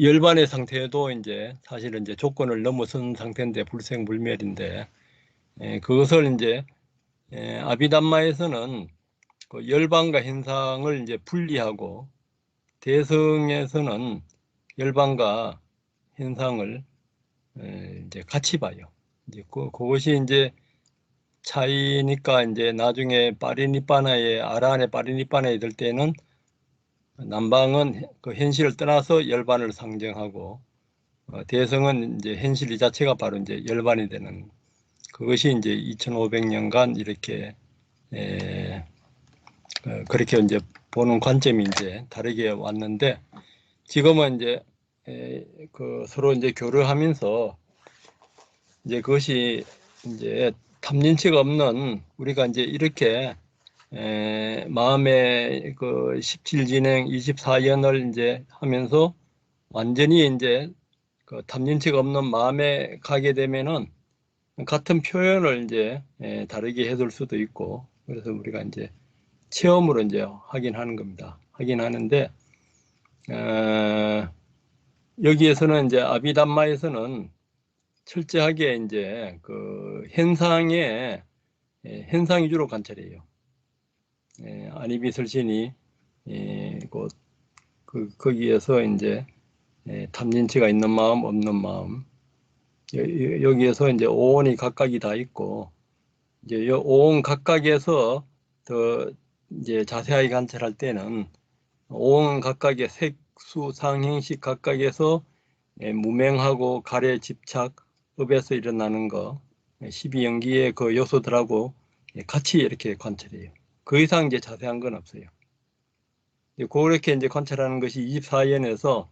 열반의 상태도 이제 사실은 이제 조건을 넘어선 상태인데 불생불멸인데 그것을 이제 아비담마에서는 그 열반과 현상을 이제 분리하고 대성에서는 열반과 현상을 이제 같이 봐요. 이제 그것이 이제 차이니까 이제 나중에 파리니빠나에 아라한의 파리니빠나에 들 때는 남방은 그 현실을 떠나서 열반을 상정하고 대성은 이제 현실 이 자체가 바로 이제 열반이 되는 그것이 이제 2500년간 이렇게 그렇게 이제 보는 관점이 이제 다르게 왔는데 지금은 이제 그 서로 이제 교류하면서 이제 그것이 이제 탐진치가 없는 우리가 이제 이렇게 마음의 그 17진행 24연을 이제 하면서 완전히 이제 그 탐진치가 없는 마음에 가게 되면은 같은 표현을 이제 다르게 해둘 수도 있고 그래서 우리가 이제 체험으로 이제 하긴 하는 겁니다. 하긴 하는데 여기에서는 이제 아비담마에서는 철저하게 이제 그 현상 위주로 관찰해요. 아니비설신이 거기에서 이제 탐진치가 있는 마음 없는 마음 여기에서 이제 오온이 각각이 다 있고 이제 이 오온 각각에서 더 이제 자세하게 관찰할 때는 오온 각각의 색수 상행식 각각에서 무명하고 가래 집착 업에서 일어나는 거 12연기의 그 요소들하고 같이 이렇게 관찰해요. 그 이상 이제 자세한 건 없어요. 그렇게 이제 관찰하는 것이 24연에서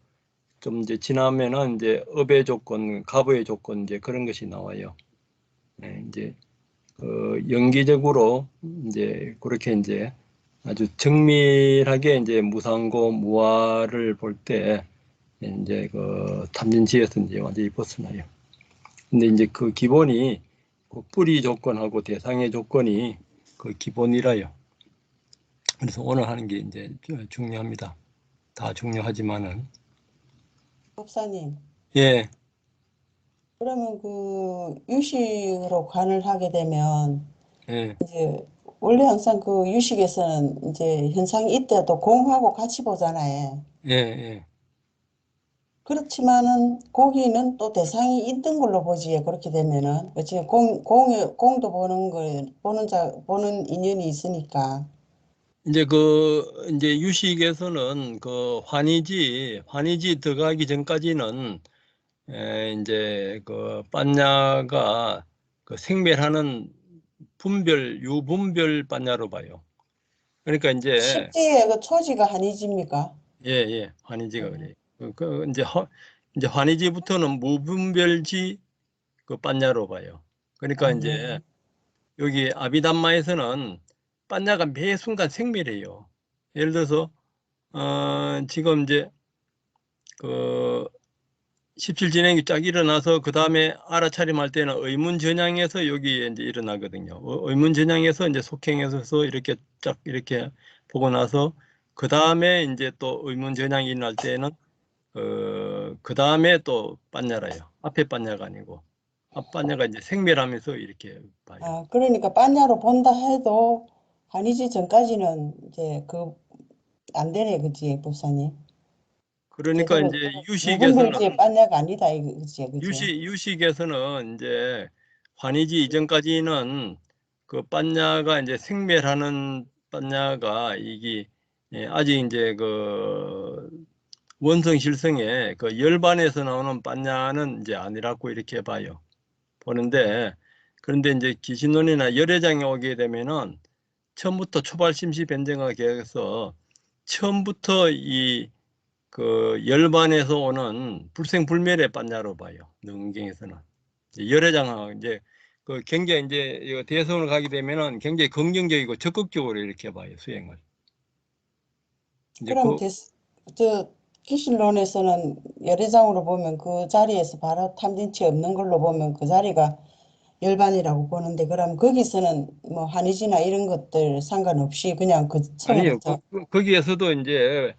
좀 이제 지나면은 이제 업의 조건, 가부의 조건 이제 그런 것이 나와요. 이제 연기적으로 이제 그렇게 이제 아주 정밀하게 이제 무상고 무아를 볼 때 이제 그 탐진치에서 이제 완전히 벗어나요. 근데 이제 그 기본이 그 뿌리 조건하고 대상의 조건이 그 기본이라요. 그래서 오늘 하는 게 이제 중요합니다. 다 중요하지만은 목사님, 예, 그러면 그 유식으로 관을 하게 되면 예, 이제 원래 항상 그 유식에서는 이제 현상이 있더라도 공하고 같이 보잖아요. 예, 예. 그렇지만은 거기는 또 대상이 있는 걸로 보지. 그렇게 되면은 그렇지 공도 보는 걸 보는 인연이 있으니까. 이제 이제 유식에서는 그 환희지 들어가기 전까지는 이제 그般냐가 그 생멸하는 유분별般냐로 봐요. 그러니까 이제 십지의 그 초지가 한이지입니까? 예, 환희지가 그래요. 이제 환희지부터는 무분별지 그般냐로 봐요. 그러니까 아, 이제 네. 여기 아비담마에서는般냐가 매 순간 생멸해요. 예를 들어서 지금 이제 그 17진행이 쫙 일어나서 그 다음에 알아차림할 때는 의문전향에서 여기에 이제 일어나거든요. 의문전향에서 이제 속행에서 이렇게 쫙 이렇게 보고 나서 그 다음에 이제 또 의문전향이 일어날 때는 그 다음에 또 빠냐라요. 앞에 빠냐가 아니고 앞 빠냐가 이제 생멸하면서 이렇게 봐요. 아, 그러니까 빤야로 본다 해도 한의지 전까지는 이제 그 안 되네, 그지, 법사님? 그러니까 제대로 이제 무분별지의 빤야가 아니다, 그지, 그지? 유식에서는 이제 환희지 이전까지는 그 빤야가 이제 생멸하는 빤야가 이게 아직 이제 그 원성실성에 그 열반에서 나오는 빤야는 이제 아니라고 이렇게 봐요. 보는데 그런데 이제 기신론이나 열애장에 오게 되면은 처음부터 초발 심시 변정화 계획에서 처음부터 이 그 열반에서 오는 불생불멸의 빤야로 봐요. 능경에서는 열애장하 이제 그 굉장히 이제 이거 대선을 가게 되면은 굉장히 긍정적이고 적극적으로 이렇게 봐요 수행을. 이제 그럼 저 기신론에서는 열애장으로 보면 그 자리에서 바로 탐진치 없는 걸로 보면 그 자리가 열반이라고 보는데, 그럼 거기서는 뭐 한의지나 이런 것들 상관없이 그냥 그 아니요 처음부터 거기에서도 이제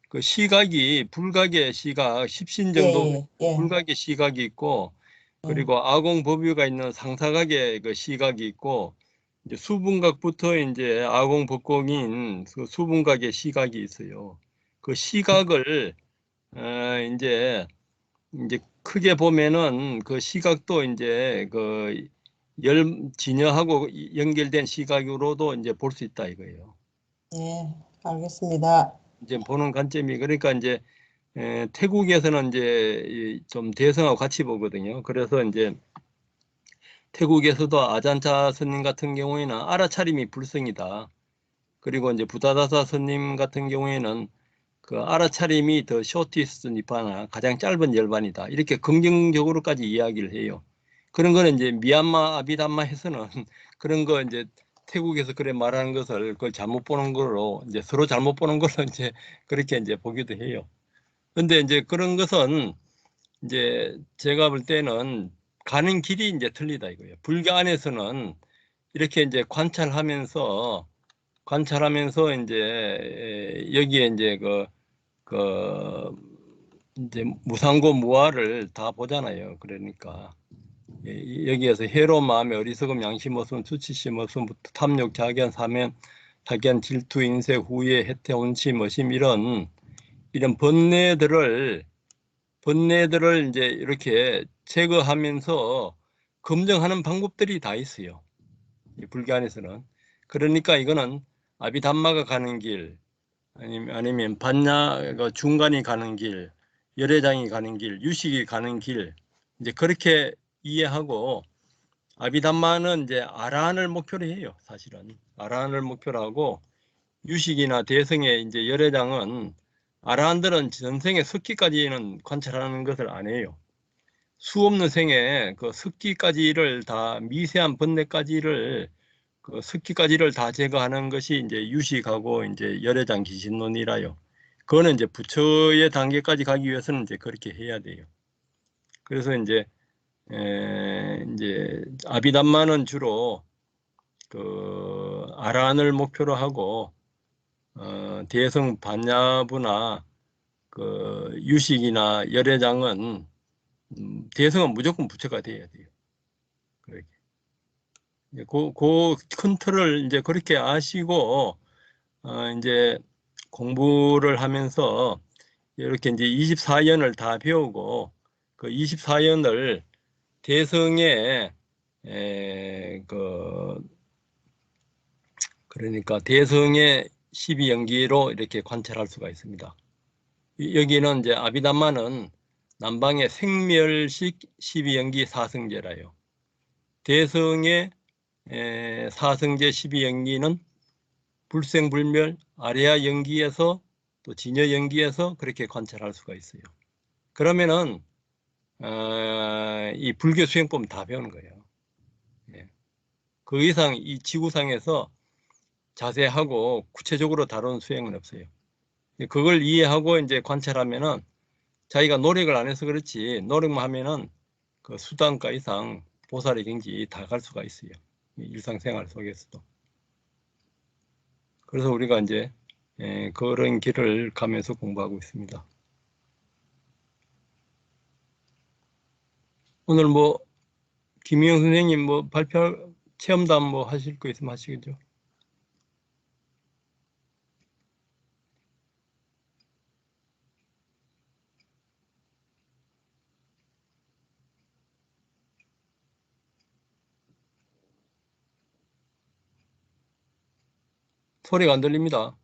그 시각이 불각의 시각 10신 정도 예. 불각의 시각이 있고 예. 그리고 아공법유가 있는 상사각의 그 시각이 있고 이제 수분각부터 이제 아공법공인 그 수분각의 시각이 있어요. 그 시각을 이제 크게 보면은 그 시각도 이제 그 진여하고 연결된 시각으로도 이제 볼 수 있다 이거예요. 예, 알겠습니다. 이제 보는 관점이 그러니까 이제 태국에서는 이제 좀 대성하고 같이 보거든요. 그래서 이제 태국에서도 아잔차 스님 같은 경우에는 알아차림이 불성이다. 그리고 이제 부다다사 스님 같은 경우에는 그 알아차림이 더 쇼티스트 니파나 가장 짧은 열반이다. 이렇게 긍정적으로까지 이야기를 해요. 그런 거는 이제 미얀마 아비담마에서는 그런 거 이제 태국에서 그래 말하는 것을 그걸 잘못 보는 거로 이제 서로 잘못 보는 걸로 이제 그렇게 이제 보기도 해요. 근데 이제 그런 것은 이제 제가 볼 때는 가는 길이 이제 틀리다 이거예요. 불교 안에서는 이렇게 이제 관찰하면서 이제 여기에 이제 그 이제 무상고 무아를 다 보잖아요. 그러니까 여기에서 해로운 마음에 어리석음 양심 없음 수치심 없음부터 탐욕 자견 사면 자견 질투 인색 후회 해태 온심 어심 이런 번뇌들을 이제 이렇게 제거하면서 검증하는 방법들이 다 있어요. 이 불교 안에서는. 그러니까 이거는 아비담마가 가는 길, 아니면 반야가 중간이 가는 길, 열애장이 가는 길, 유식이 가는 길, 이제 그렇게 이해하고 아비담마는 이제 아라한을 목표로 해요. 사실은 아라한을 목표로 하고 유식이나 대성의 이제 열애장은 아라한들은 전생의 석기까지는 관찰하는 것을 안 해요. 수 없는 생에 그 석기까지를 다 미세한 번뇌까지를 그 석기까지를 다 제거하는 것이 이제 유식하고 이제 열애장 기신론이라요. 그거는 이제 부처의 단계까지 가기 위해서는 이제 그렇게 해야 돼요. 그래서 이제 아비담마는 주로 그 아라한을 목표로 하고 대성 반야부나 그 유식이나 열애장은 대성은 무조건 부처가 돼야 돼요. 그렇게. 큰 틀을 이제 그렇게 아시고 이제 공부를 하면서 이렇게 이제 24연을 다 배우고 그 24연을 대성의 그러니까 대성의 12연기로 이렇게 관찰할 수가 있습니다. 여기는 이제 아비담마는 남방의 생멸식 12연기 사성제라요. 대성의 사성제 12연기는 불생불멸 아래아 연기에서 또 진여 연기에서 그렇게 관찰할 수가 있어요. 그러면은 이 불교 수행법은 다 배우는 거예요. 예. 그 이상 이 지구상에서 자세하고 구체적으로 다룬 수행은 없어요. 그걸 이해하고 이제 관찰하면은 자기가 노력을 안 해서 그렇지 노력만 하면은 그 수단가 이상 보살의 경지 다 갈 수가 있어요. 일상생활 속에서도. 그래서 우리가 이제 그런 길을 가면서 공부하고 있습니다. 오늘 뭐 김희영 선생님 뭐 발표 체험담 뭐 하실 거 있으면 하시겠죠? 소리가 안 들립니다.